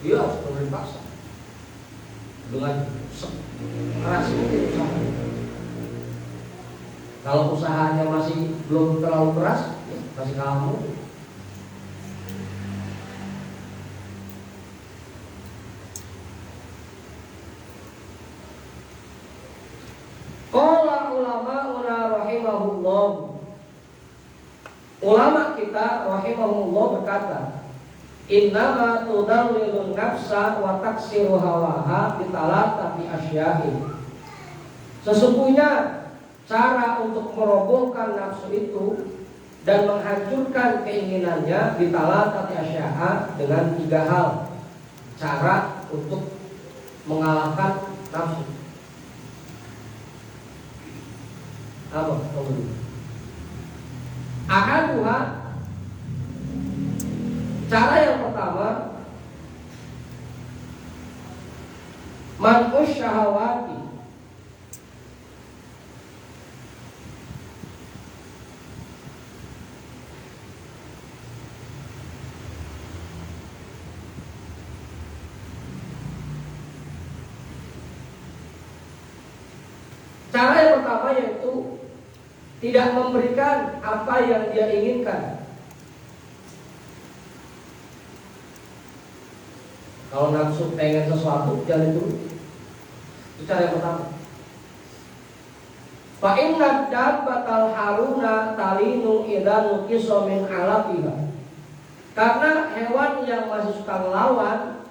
Dia harus memberi paksa dengan keras mungkin usaha. Kalau usahanya masih belum terlalu keras, ya kasih kamu. Ulama kita rahimahullah berkata, innama tudallilun nafsa wa taksiru hawaha bitalata fi asyahi. Sesungguhnya cara untuk merobohkan nafsu itu dan menghancurkan keinginannya bitalata fi asyaha, dengan 3 hal. Cara untuk mengalahkan nafsu. Apa? Ahaduha, cara yang pertama, man'us syahawati, cara yang pertama yaitu tidak memberikan apa yang dia inginkan. Kalau nafsu pengen sesuatu, jangan dituruti. Itu cara yang pertama. Fa inna dabbatal haruna talinu idza nuqisa min alafiha. Karena hewan yang masih suka ngelawan,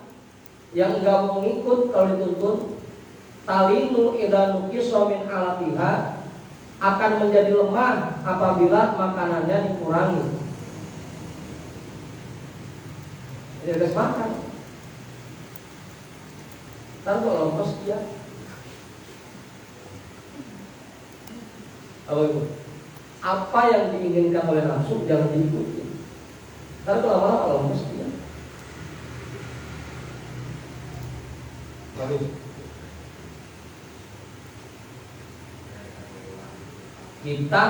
yang enggak mau ngikut kalau dituntun, talinu idza nuqisa min alatiha, akan menjadi lemah apabila makanannya dikurangi. Jadi harus makan. Ntar kalau lemes dia apa yang diinginkan oleh nafsu jangan diikuti. Ntar lama-lama lemes dia. Kita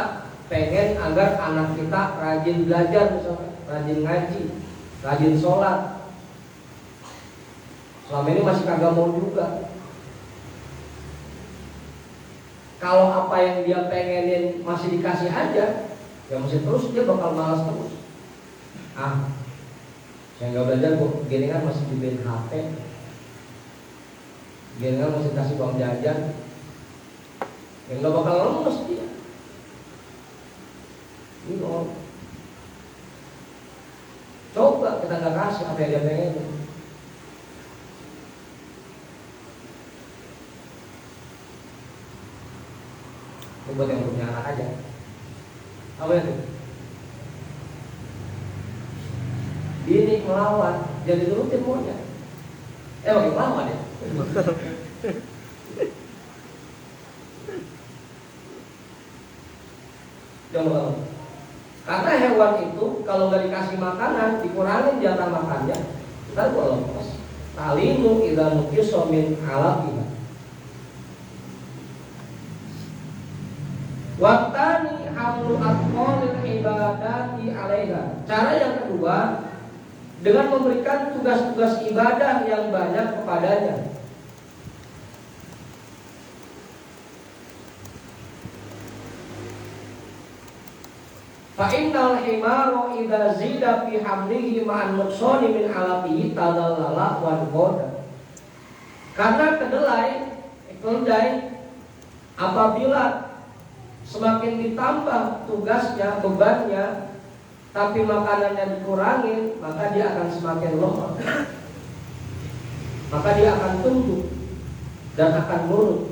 pengen agar anak kita rajin belajar, misalnya rajin ngaji, rajin sholat. Selama ini masih kagak mau juga. Kalau apa yang dia pengenin masih dikasih aja, ya masih terus, dia bakal malas terus. Saya nggak belajar kok, gini kan masih dibeliin HP, gini kan masih kasih uang jajan, ya nggak bakal lemes dia. Ini coba kita nggak kasih apa yang dia pengen. Ini buat yang punya anak aja. Apa itu? Ini melawan, jadi turutin maunya. Makin melawan ya. Jangan. Karena hewan itu kalau nggak dikasih makanan, dikurangin jatah makannya, ntar kalau lepas. Talinu idza nuqisa min alatiha. Waktani hamlu atqalil ibadati alaiha. Cara yang kedua, dengan memberikan tugas-tugas ibadah yang banyak kepadanya. Fa'innal himara idza zida fi hamlihi ma'an nuqsani min alatihi tadallala wa qoda. Karena keledai apabila semakin ditambah tugasnya, bebannya, tapi makanannya dikurangi, maka dia akan semakin lemah. Maka dia akan tunduk dan akan nurut.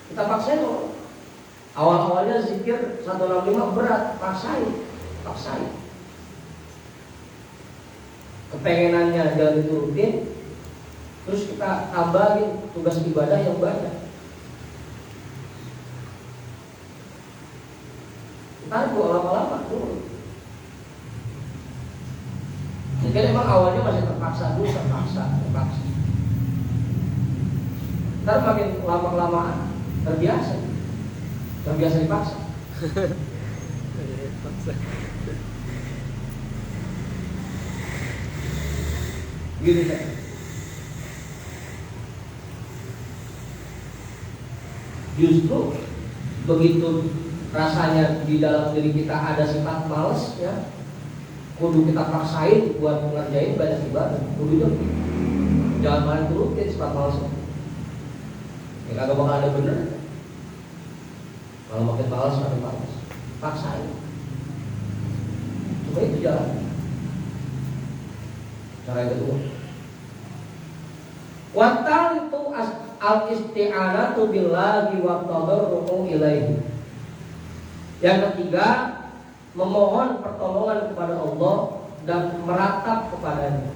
Kita paksain loh. Awal-awalnya zikir 165 berat, paksain. Kepengenannya jangan diturutin. Terus kita tambahin tugas ibadah yang banyak. Ntar lama-lama turun. Mungkin emang awalnya masih terpaksa. Ntar makin lama-kelamaan terbiasa dipaksa. Gini kan. Justru begitu rasanya di dalam diri kita ada sifat malas, ya, kudu kita paksain buat ngerjain banyak ibadah. Kudu jangan main turutin sifat malas. Ya kagak bakal ada bener. Kalau makin malas, paksain. Coba itu jalan. Cara yang kedua. Watal itu al-isti'anatu billahi wa tadarru'u ilaihi. Yang ketiga, memohon pertolongan kepada Allah dan meratap kepadanya.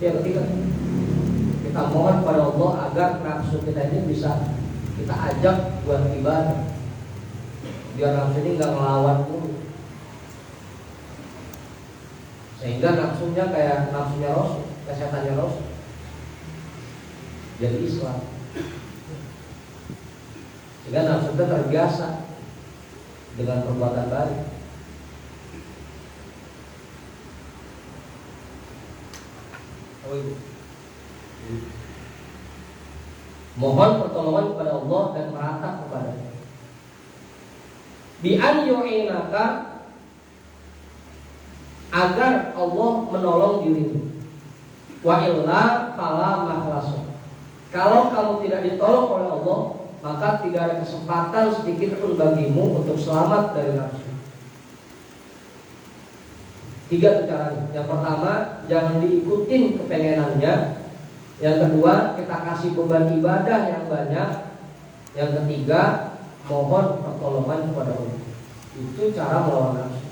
Yang ketiga, kita mohon kepada Allah agar nafsu kita ini bisa kita ajak buat ibadah, biar nafsu ini nggak ngelawan dulu, sehingga nafsunya kayak nafsunya Rasul, kesehatannya Rasul, jadi Islam. Sehingga nafsu kita terbiasa dengan perbuatan baik. Mohon pertolongan kepada Allah dan meratap kepadanya. Bi an yu'inaka, agar Allah menolong dirimu. Wa illa fala mahlasu. Kalau kamu tidak ditolong oleh Allah, maka tidak ada kesempatan sedikit pun bagimu untuk selamat dari nafsu. 3 tuh caranya. Yang pertama, jangan diikutin kepengenannya. Yang kedua, kita kasih beban ibadah yang banyak. Yang ketiga, mohon pertolongan kepada Allah. Itu cara melawan nafsu.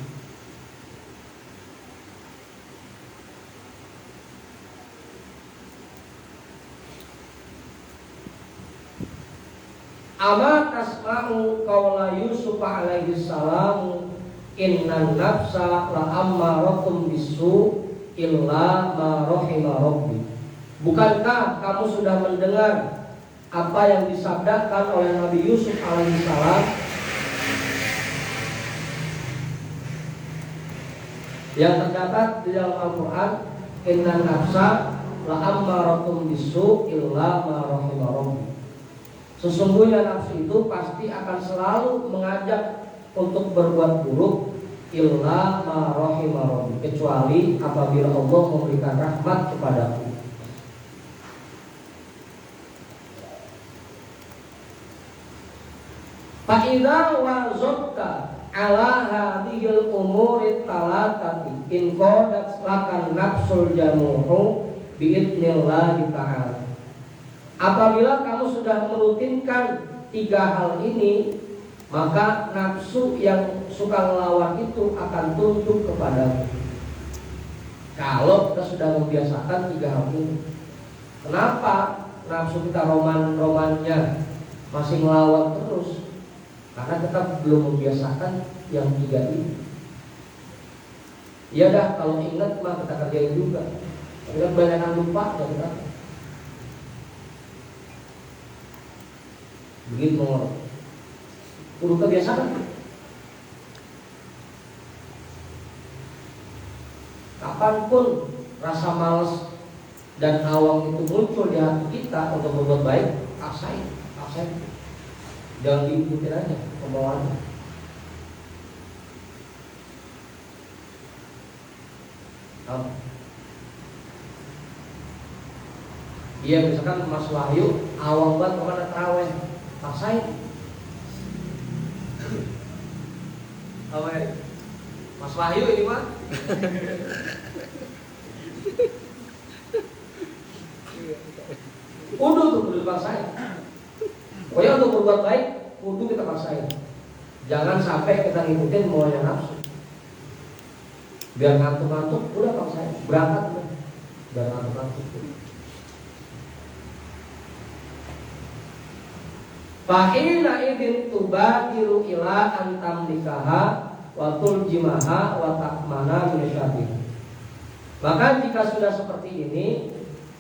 Ama tasma'u qaula Yusuf alaihi salam, innan nafsa la ammaratun bisu illa ma rahima rabbi. Bukankah kamu sudah mendengar apa yang disabdakan oleh Nabi Yusuf alaihi salam, yang terdapat di dalam Al-Quran, innan nafsa la ammaratun bisu illa ma rahima rabbi. Sesungguhnya nafsu itu pasti akan selalu mengajak untuk berbuat buruk, illa ma rahima rabbi, kecuali apabila Allah memberikan rahmat kepadaku. Fa idza wazabta ala hadhil umuri talatati in qadat lakan nafsul jamuhu biidnillahi ta'ala. Apabila kamu sudah merutinkan 3 hal ini, maka nafsu yang suka melawan itu akan tunduk kepadamu. Kalau kita sudah membiasakan 3 hal ini. Kenapa nafsu kita romannya masih melawan terus? Karena kita belum membiasakan yang 3 ini. Ya dah, kalau ingat mah kita kerjain juga. Kita kebanyakan lupa ya kita. Begitu mau kudu kebiasaan. Kapanpun rasa malas dan awang itu muncul di hati kita untuk berbuat baik, paksain. Jangan diikutin aja pembawaannya. Iya, misalkan Mas Wahyu awang banget kemana terawih, paksain. Apa ya? Mas Wahyu ini mah kudu dipaksain. Pokoknya untuk berbuat baik kudu kita paksain. Jangan sampai kita ngikutin maunya nafsu. Biar ngantuk-ngantuk udah paksain, berangkat udah. Biar ngantuk-ngantuk. Fa'ina idin tubadiru ila antam nikaha wa tuljimaha wa takmana minsyadih. Maka jika sudah seperti ini,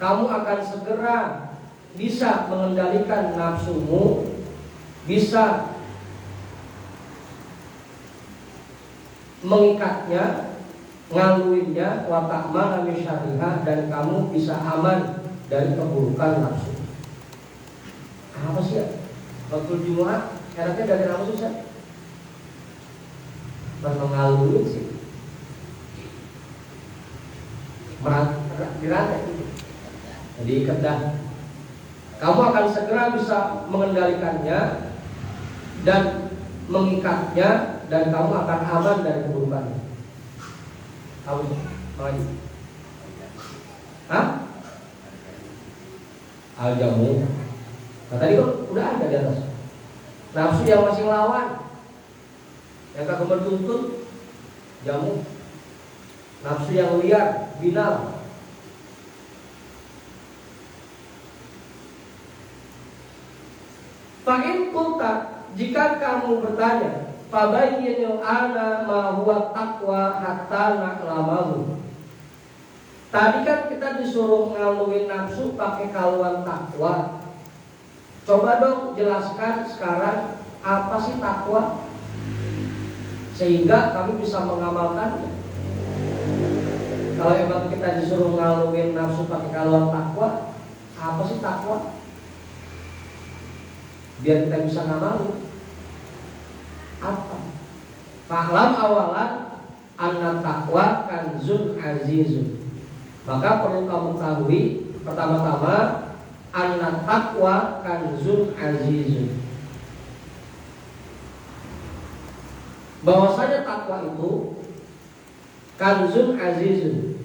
kamu akan segera bisa mengendalikan nafsumu, bisa mengikatnya, ngaluinnya, wa takmana minsyadih, dan kamu bisa aman dari keburukan nafsu. Apa sih ya? Waktu Jumat, enaknya dari apa susah? Mengaluin sih, dirantai itu, jadi kedah. Kamu akan segera bisa mengendalikannya dan mengikatnya, dan kamu akan aman dari keburukannya. Kamu maju. Hah? Al-jamu. Nah tadi kan udah ada di atas. Nafsu yang masih melawan, yang kagak bertuntut, jamu. Nafsu yang liar, binal. Fa'in kulta, jika kamu bertanya, fabayyinil ana ma huwa taqwa hatta na'lamahu. Tadi kan kita disuruh ngaluin nafsu pakai kaluan takwa. Coba dong jelaskan sekarang apa sih takwa, sehingga kami bisa mengamalkannya. Kalau emang kita disuruh ngaluin nafsu pakai kaluan takwa, apa sih takwa? Biar kita bisa ngamalin. Apa? Fa'lam awalan anna taqwa kanzun azizun. Maka perlu kamu ketahui pertama-tama anna taqwa kanzun azizun, bahwasanya takwa itu Kanzun azizun.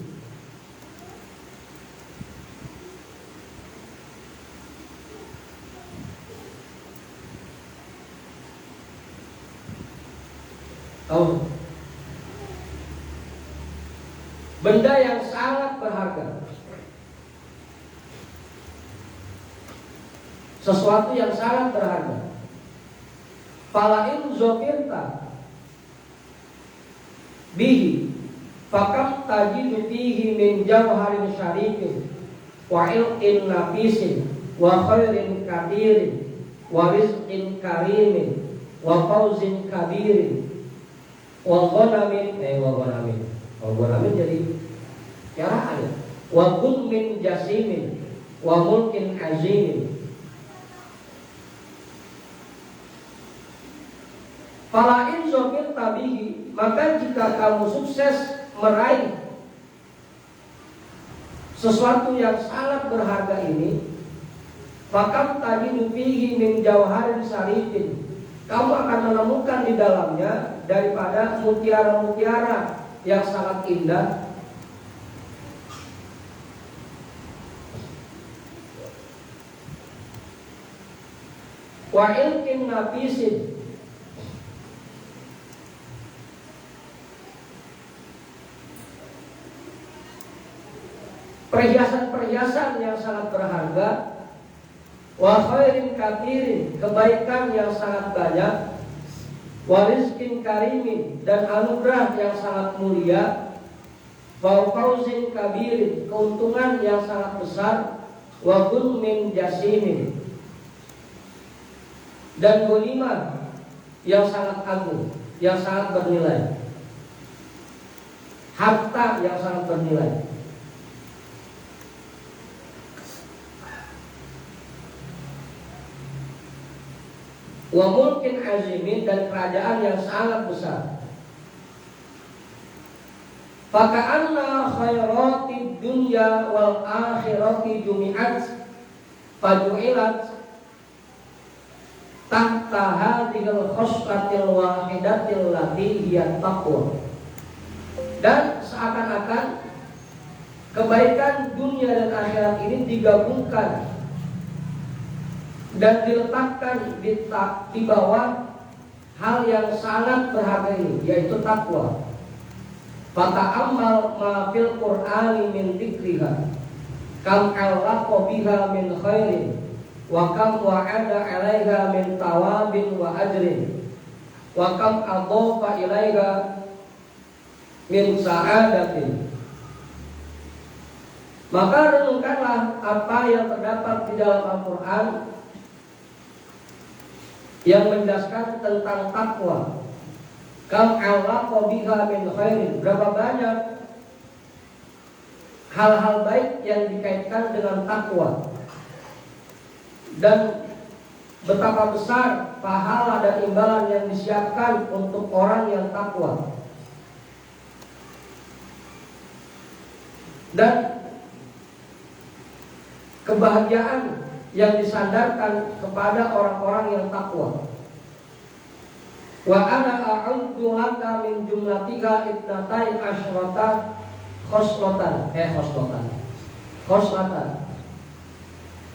Tahu? Benda yang sangat berharga. Sesuatu yang sangat berharga. Falain zokirta bihi fakam tajidu fihi min jawharin syarifin wa ilqin nafisin wa khairin kadirin wa rizqin karimin wa fauzin kabirin wa ghanamin jadi yaraan wa gunmin jasimin wa mulkin azimin. Falain zokir tabihi, maka jika kamu sukses meraih sesuatu yang sangat berharga ini, fakam tajidu fihi min jawharin sarifin, kamu akan menemukan di dalamnya daripada mutiara-mutiara yang sangat indah, wa ilkin nafisin, perhiasan-perhiasan yang sangat berharga, wa khairin katsirin, kebaikan yang sangat banyak, wa rizqin karimin, dan anugerah yang sangat mulia, wa fauzin kabirin, keuntungan yang sangat besar, wa gunmin jasimin, dan ghanimah yang sangat agung, yang sangat bernilai, harta yang sangat bernilai. Wa mulkin azimin, dan kerajaan yang sangat besar. Faka'anna khairatid dunya wal akhirati jumi'at faju'ilat tahta hadhil khoslatil wahidatil lati hiya taqwa. Dan seakan-akan kebaikan dunia dan akhirat ini digabungkan dan diletakkan di bawah hal yang sangat berharga ini, yaitu takwa. Fata'ammal ma fil Qur'ani min dzikriha kam alaqa biha min khairin wa kam wa'ada 'alaiha min tawabin wa ajrin wa kam adhafa ilaiha min sa'adatin. Maka renungkanlah apa yang terdapat di dalam Al-Qur'an yang menjelaskan tentang takwa. Kam alaqa biha min khairin, berapa banyak hal-hal baik yang dikaitkan dengan takwa, dan betapa besar pahala dan imbalan yang disiapkan untuk orang yang takwa. Dan kebahagiaan yang disandarkan kepada orang-orang yang takwa. Wa ana a'udzu laka min jumlatika ibnatai asyrata khoslatan.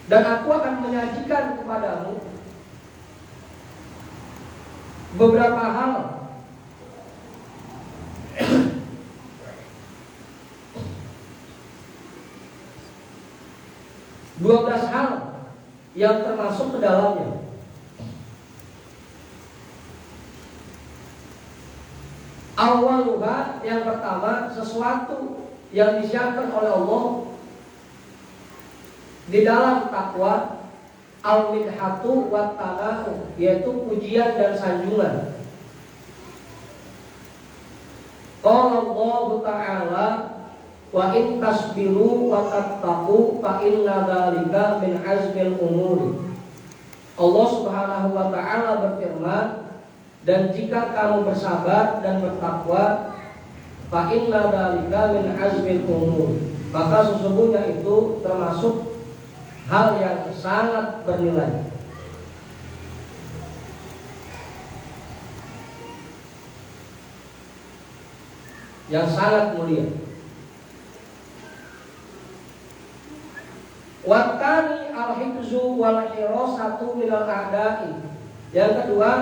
Dan aku akan menyajikan kepadamu beberapa hal (12 hal yang termasuk ke dalamnya. Awaluha, yang pertama, sesuatu yang disiapkan oleh Allah di dalam takwa, al-midhatu wat tana'u, yaitu pujian dan sanjungan. Qala Allah Ta'ala, wa in tasbiru wa tattaqu fa inna dzalika min azmil umur. Allah Subhanahu wa taala berfirman, dan jika kamu bersabar dan bertakwa, fa inna dzalika min azmil umur, maka sesungguhnya itu termasuk hal yang sangat bernilai. yang sangat mulia. Watani al-hifzu wal hirasatu minal a'da'i. Yang kedua,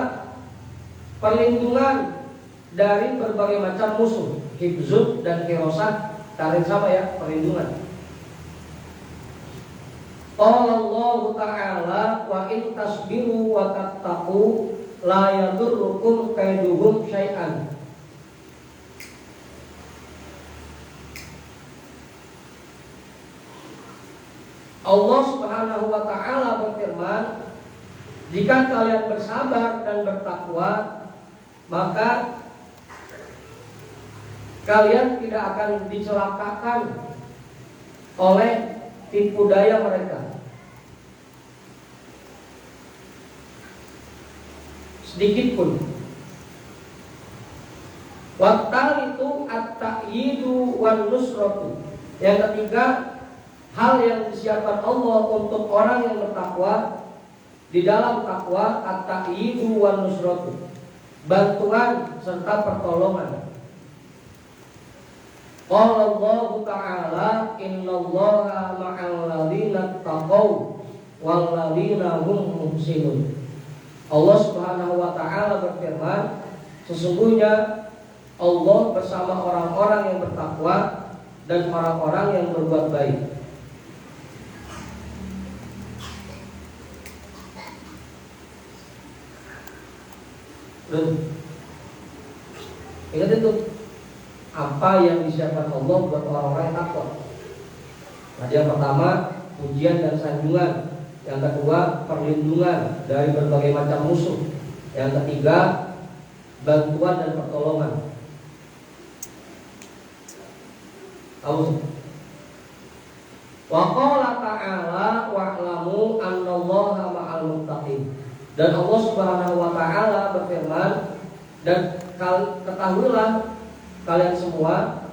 perlindungan dari berbagai macam musuh. Hifzu dan hirasah tarik sama ya, perlindungan. Qala Allah Ta'ala wa in tasbiru wa tattaqu la yadurrukum kaiduhum syai'an. Allah Subhanahu wa Ta'ala berfirman, jika kalian bersabar dan bertakwa, maka kalian tidak akan dicelakakan oleh tipu daya mereka. Sedikit pun. Waktal itu at-ta'yidu wan nusratu. Yang ketiga, hal yang disiapkan Allah untuk orang yang bertakwa. Di dalam takwa at-ta'yidu wan nusratu, bantuan serta pertolongan. Qala Allah Ta'ala innallaha ma'al ladzina taqaw wal ladzina hum muhsinun. Allah Subhanahu wa Ta'ala berfirman, sesungguhnya Allah bersama orang-orang yang bertakwa dan orang-orang yang berbuat baik. Ingat itu, apa yang disiapkan Allah buat orang-orang yang takwa. Nah, yang pertama, pujian dan sanjungan. Yang kedua, perlindungan dari berbagai macam musuh. Yang ketiga, bantuan dan pertolongan. Wa qala ta'ala wa'lamu annallaha ma'al muttaqin. Dan Allah Subhanahu wa Ta'ala berfirman, dan ketahuilah kalian semua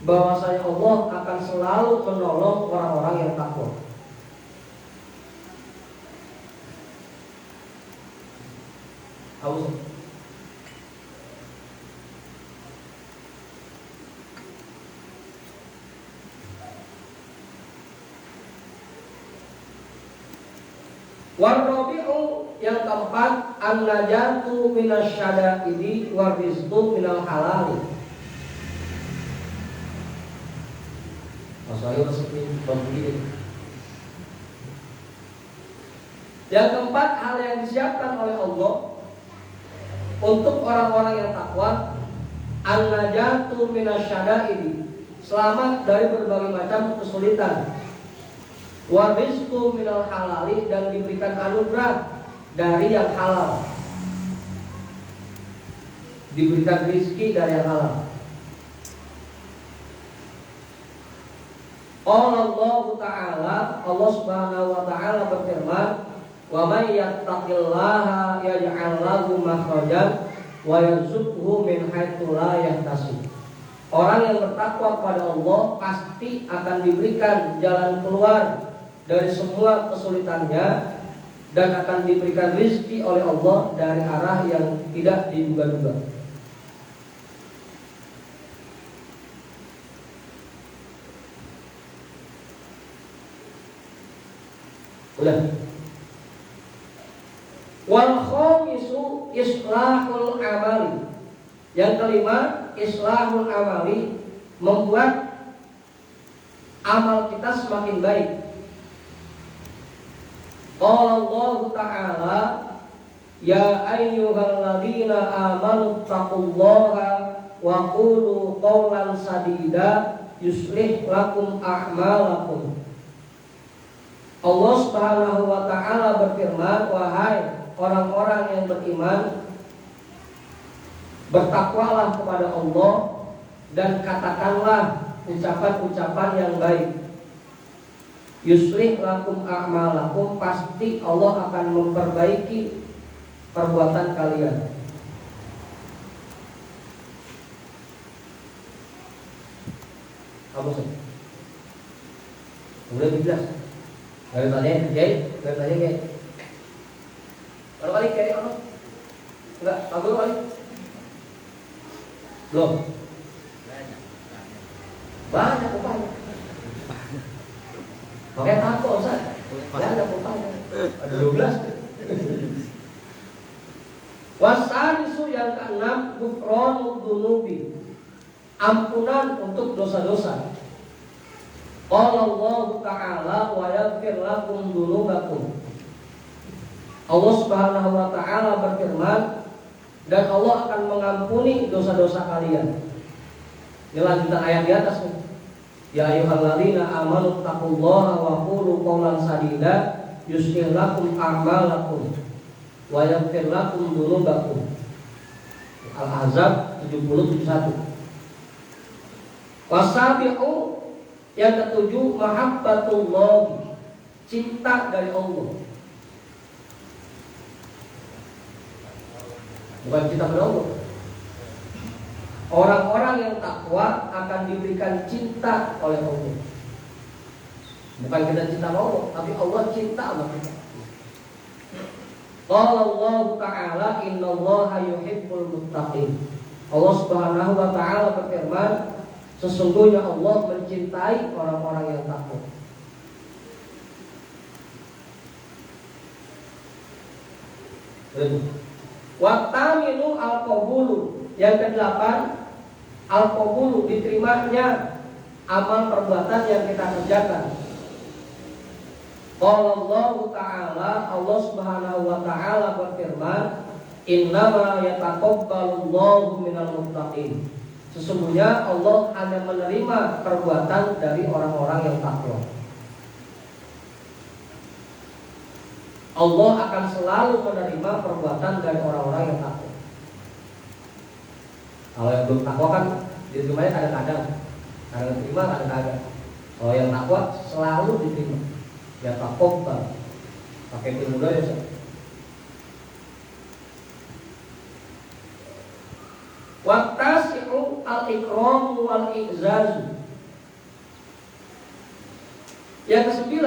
bahwasanya Allah akan selalu menolong orang-orang yang takwa. Warabi'u, yang keempat, an-najatu minasyada'idi warizqu minal halali. Saya seperti begini. Yang keempat, hal yang disiapkan oleh Allah untuk orang-orang yang takwa, an-najatu minasyada'idi, selamat dari berbagai macam kesulitan. Wa rizqu minal halali, dan diberikan anugerah dari yang halal. Diberikan rizki dari yang halal. Allah Ta'ala, Allah Subhanahu wa Ta'ala berfirman, wa may yattaqillaha yaj'al lahu makhrajan wa yarzuqhu min haitsu la yahtasib. Orang yang bertakwa kepada Allah pasti akan diberikan jalan keluar dari semua kesulitannya, dan akan diberikan rizki oleh Allah dari arah yang tidak diduga-duga. Udah. Wal khamisu islahul amali. Yang kelima, islahul amali, membuat amal kita semakin baik. Qala Allah Ta'ala ya ayyuhalladzina amanu taqullaha wa qulu qawlan sadida yuslih lakum a'malakum. Allah Subhanahu wa Ta'ala berfirman, wahai orang-orang yang beriman, bertakwalah kepada Allah dan katakanlah ucapan-ucapan yang baik. Yuslih lakum a'malakum, pasti Allah akan memperbaiki perbuatan kalian. Kamu sih? Udah jelas. Ada tanya, Jay? Ada tanya, Jay? Kalau kali kayak apa? Enggak, aku kali. Belum. Banyak upaya. Pakai tato Ustaz. Banyak upaya. Ada 12. Wasarisu yang keenam, ghufranud dzunubi. Ampunan untuk dosa-dosa. Qala Allah Ta'ala wa yaghfir lakum dzunubakum. Allah Subhanahu wa taala berfirman, dan Allah akan mengampuni dosa-dosa kalian. Ini lanjutan ayat di atas nih. Ya ayyuhalladzina amanu taqullaha wa qulu qawlan sadida yuslih lakum a'malakum wa yaghfir lakum dzunubakum. Al-Ahzab 71. Wasabi'u yang ketujuh, mahabbatullah, cinta dari Allah. Bukan cinta pada Allah. Orang-orang yang takwa akan diberikan cinta oleh Allah. Bukan kita cinta sama Allah, tapi Allah cinta sama kita. Qala Allah Ta'ala innallaha yuhibbul muttaqin. Allah Subhanahu wa taala berfirman, sesungguhnya Allah mencintai orang-orang yang takwa. Wataminu al-qabulu. Yang ke-8, al-qabulu, diterimanya amal perbuatan yang kita kerjakan. Qala Allah Ta'ala, Allah Subhanahu wa taala berfirman, innama yataqabbalullahu minal muttaqin. Sesungguhnya Allah hanya menerima perbuatan dari orang-orang yang takwa. Allah akan selalu menerima perbuatan dari orang-orang yang takwa. Kalau yang belum takwa kan diterimanya kadang-kadang, kadang diterima, kadang-kadang. Kalau yang takwa selalu diterima. Ya taqabbal. Pakai ilmu muda ya. Wattasi'u al-ikram wal-i'zaz. Yang ke-9,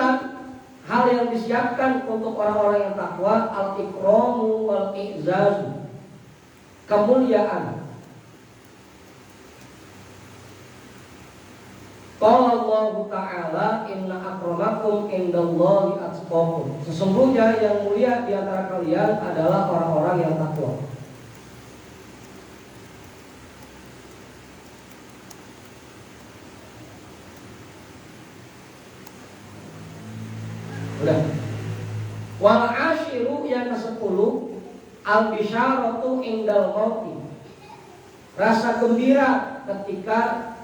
hal yang disiapkan untuk orang-orang yang takwa, al-ikram wal-i'zaz, kemuliaan. Qala Allah Ta'ala inna akramakum indallahi atqakum. Sesungguhnya yang mulia di antara kalian adalah orang-orang yang takwa. Udah. Wal ashiru yang ke-10, al-bisyaratu indal mauti. Rasa gembira ketika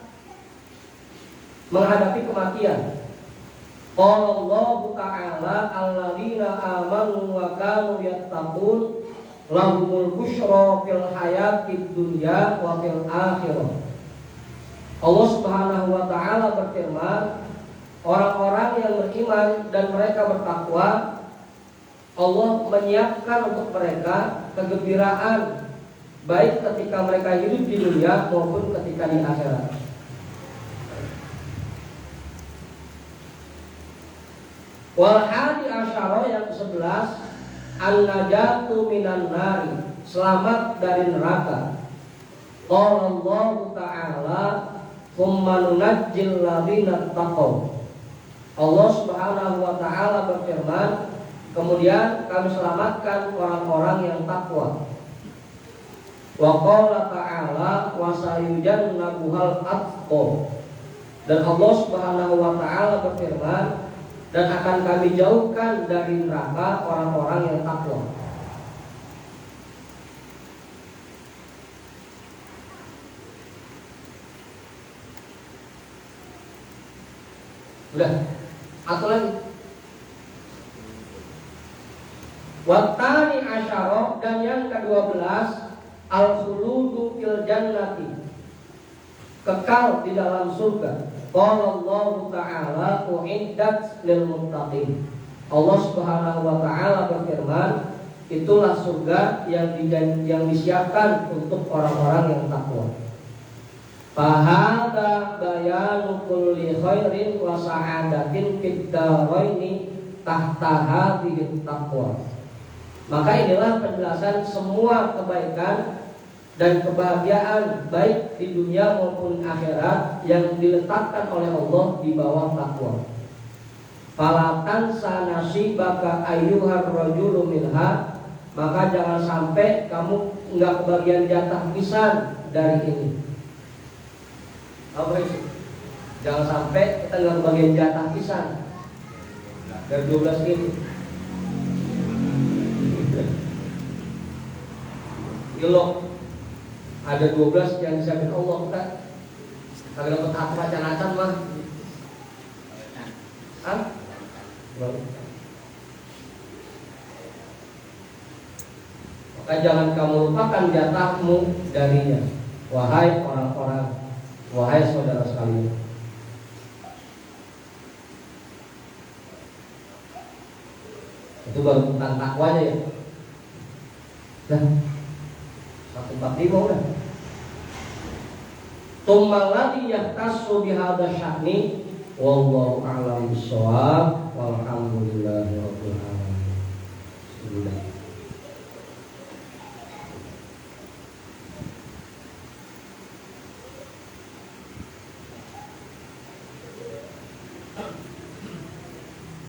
menghadapi kematian. Qala Allah Ta'ala alladzina amanu wa kanu yattaqun lahumul busyra fil hayatid dunya wa fil akhirah. Allah Subhanahu wa taala berfirman, orang-orang yang beriman dan mereka bertakwa, Allah menyiapkan untuk mereka kegembiraan baik ketika mereka hidup di dunia maupun ketika di akhirat. Wal hadi asyara yang ke-11, an-najatu minan nari, selamat dari neraka. Qala Allah Ta'ala thumma nunajjil ladzina taqaw. Allah Subhanahu wa taala berfirman, kemudian kami selamatkan orang-orang yang takwa. Wa qala ta'ala wa sayujannabuhal atqa. Dan Allah Subhanahu wa taala berfirman, dan akan kami jauhkan dari neraka orang-orang yang takwa. Udah, atau lagi. Wattani asyara, dan yang ke-12, al-khuludu fil jannati, kekal di dalam surga. Qala Allah Ta'ala u'iddat lil muttaqin. Allah Subhanahu wa taala berfirman, itulah surga yang disiapkan untuk orang-orang yang takwa. Fahada bayanu kulli khairin wa sa'adatin fid dharaini tahta hadhihi taqwa. Maka inilah penjelasan semua kebaikan dan kebahagiaan baik di dunia maupun akhirat yang diletakkan oleh Allah di bawah takwa. Fala tansa nasibaka ayyuhar rajulu minha, maka jangan sampai kamu enggak kebagian jatah pisan dari ini. Apa itu? Jangan sampai kita enggak kebagian jatah pisan dari 12 ini. Ilok ada 12 yang disiapin Allah, kita kagak dapat hak macan-macan mah. Ah? Maka jangan kamu lupakan jatahmu darinya, wahai orang-orang, wahai saudara sekalian. Itu baru tentang takwanya ya. Dah 145 udah. Tummalladzi yahtassu bihadza sya'ni wallahu a'lam bissawab walhamdulillahi rabbil alamin.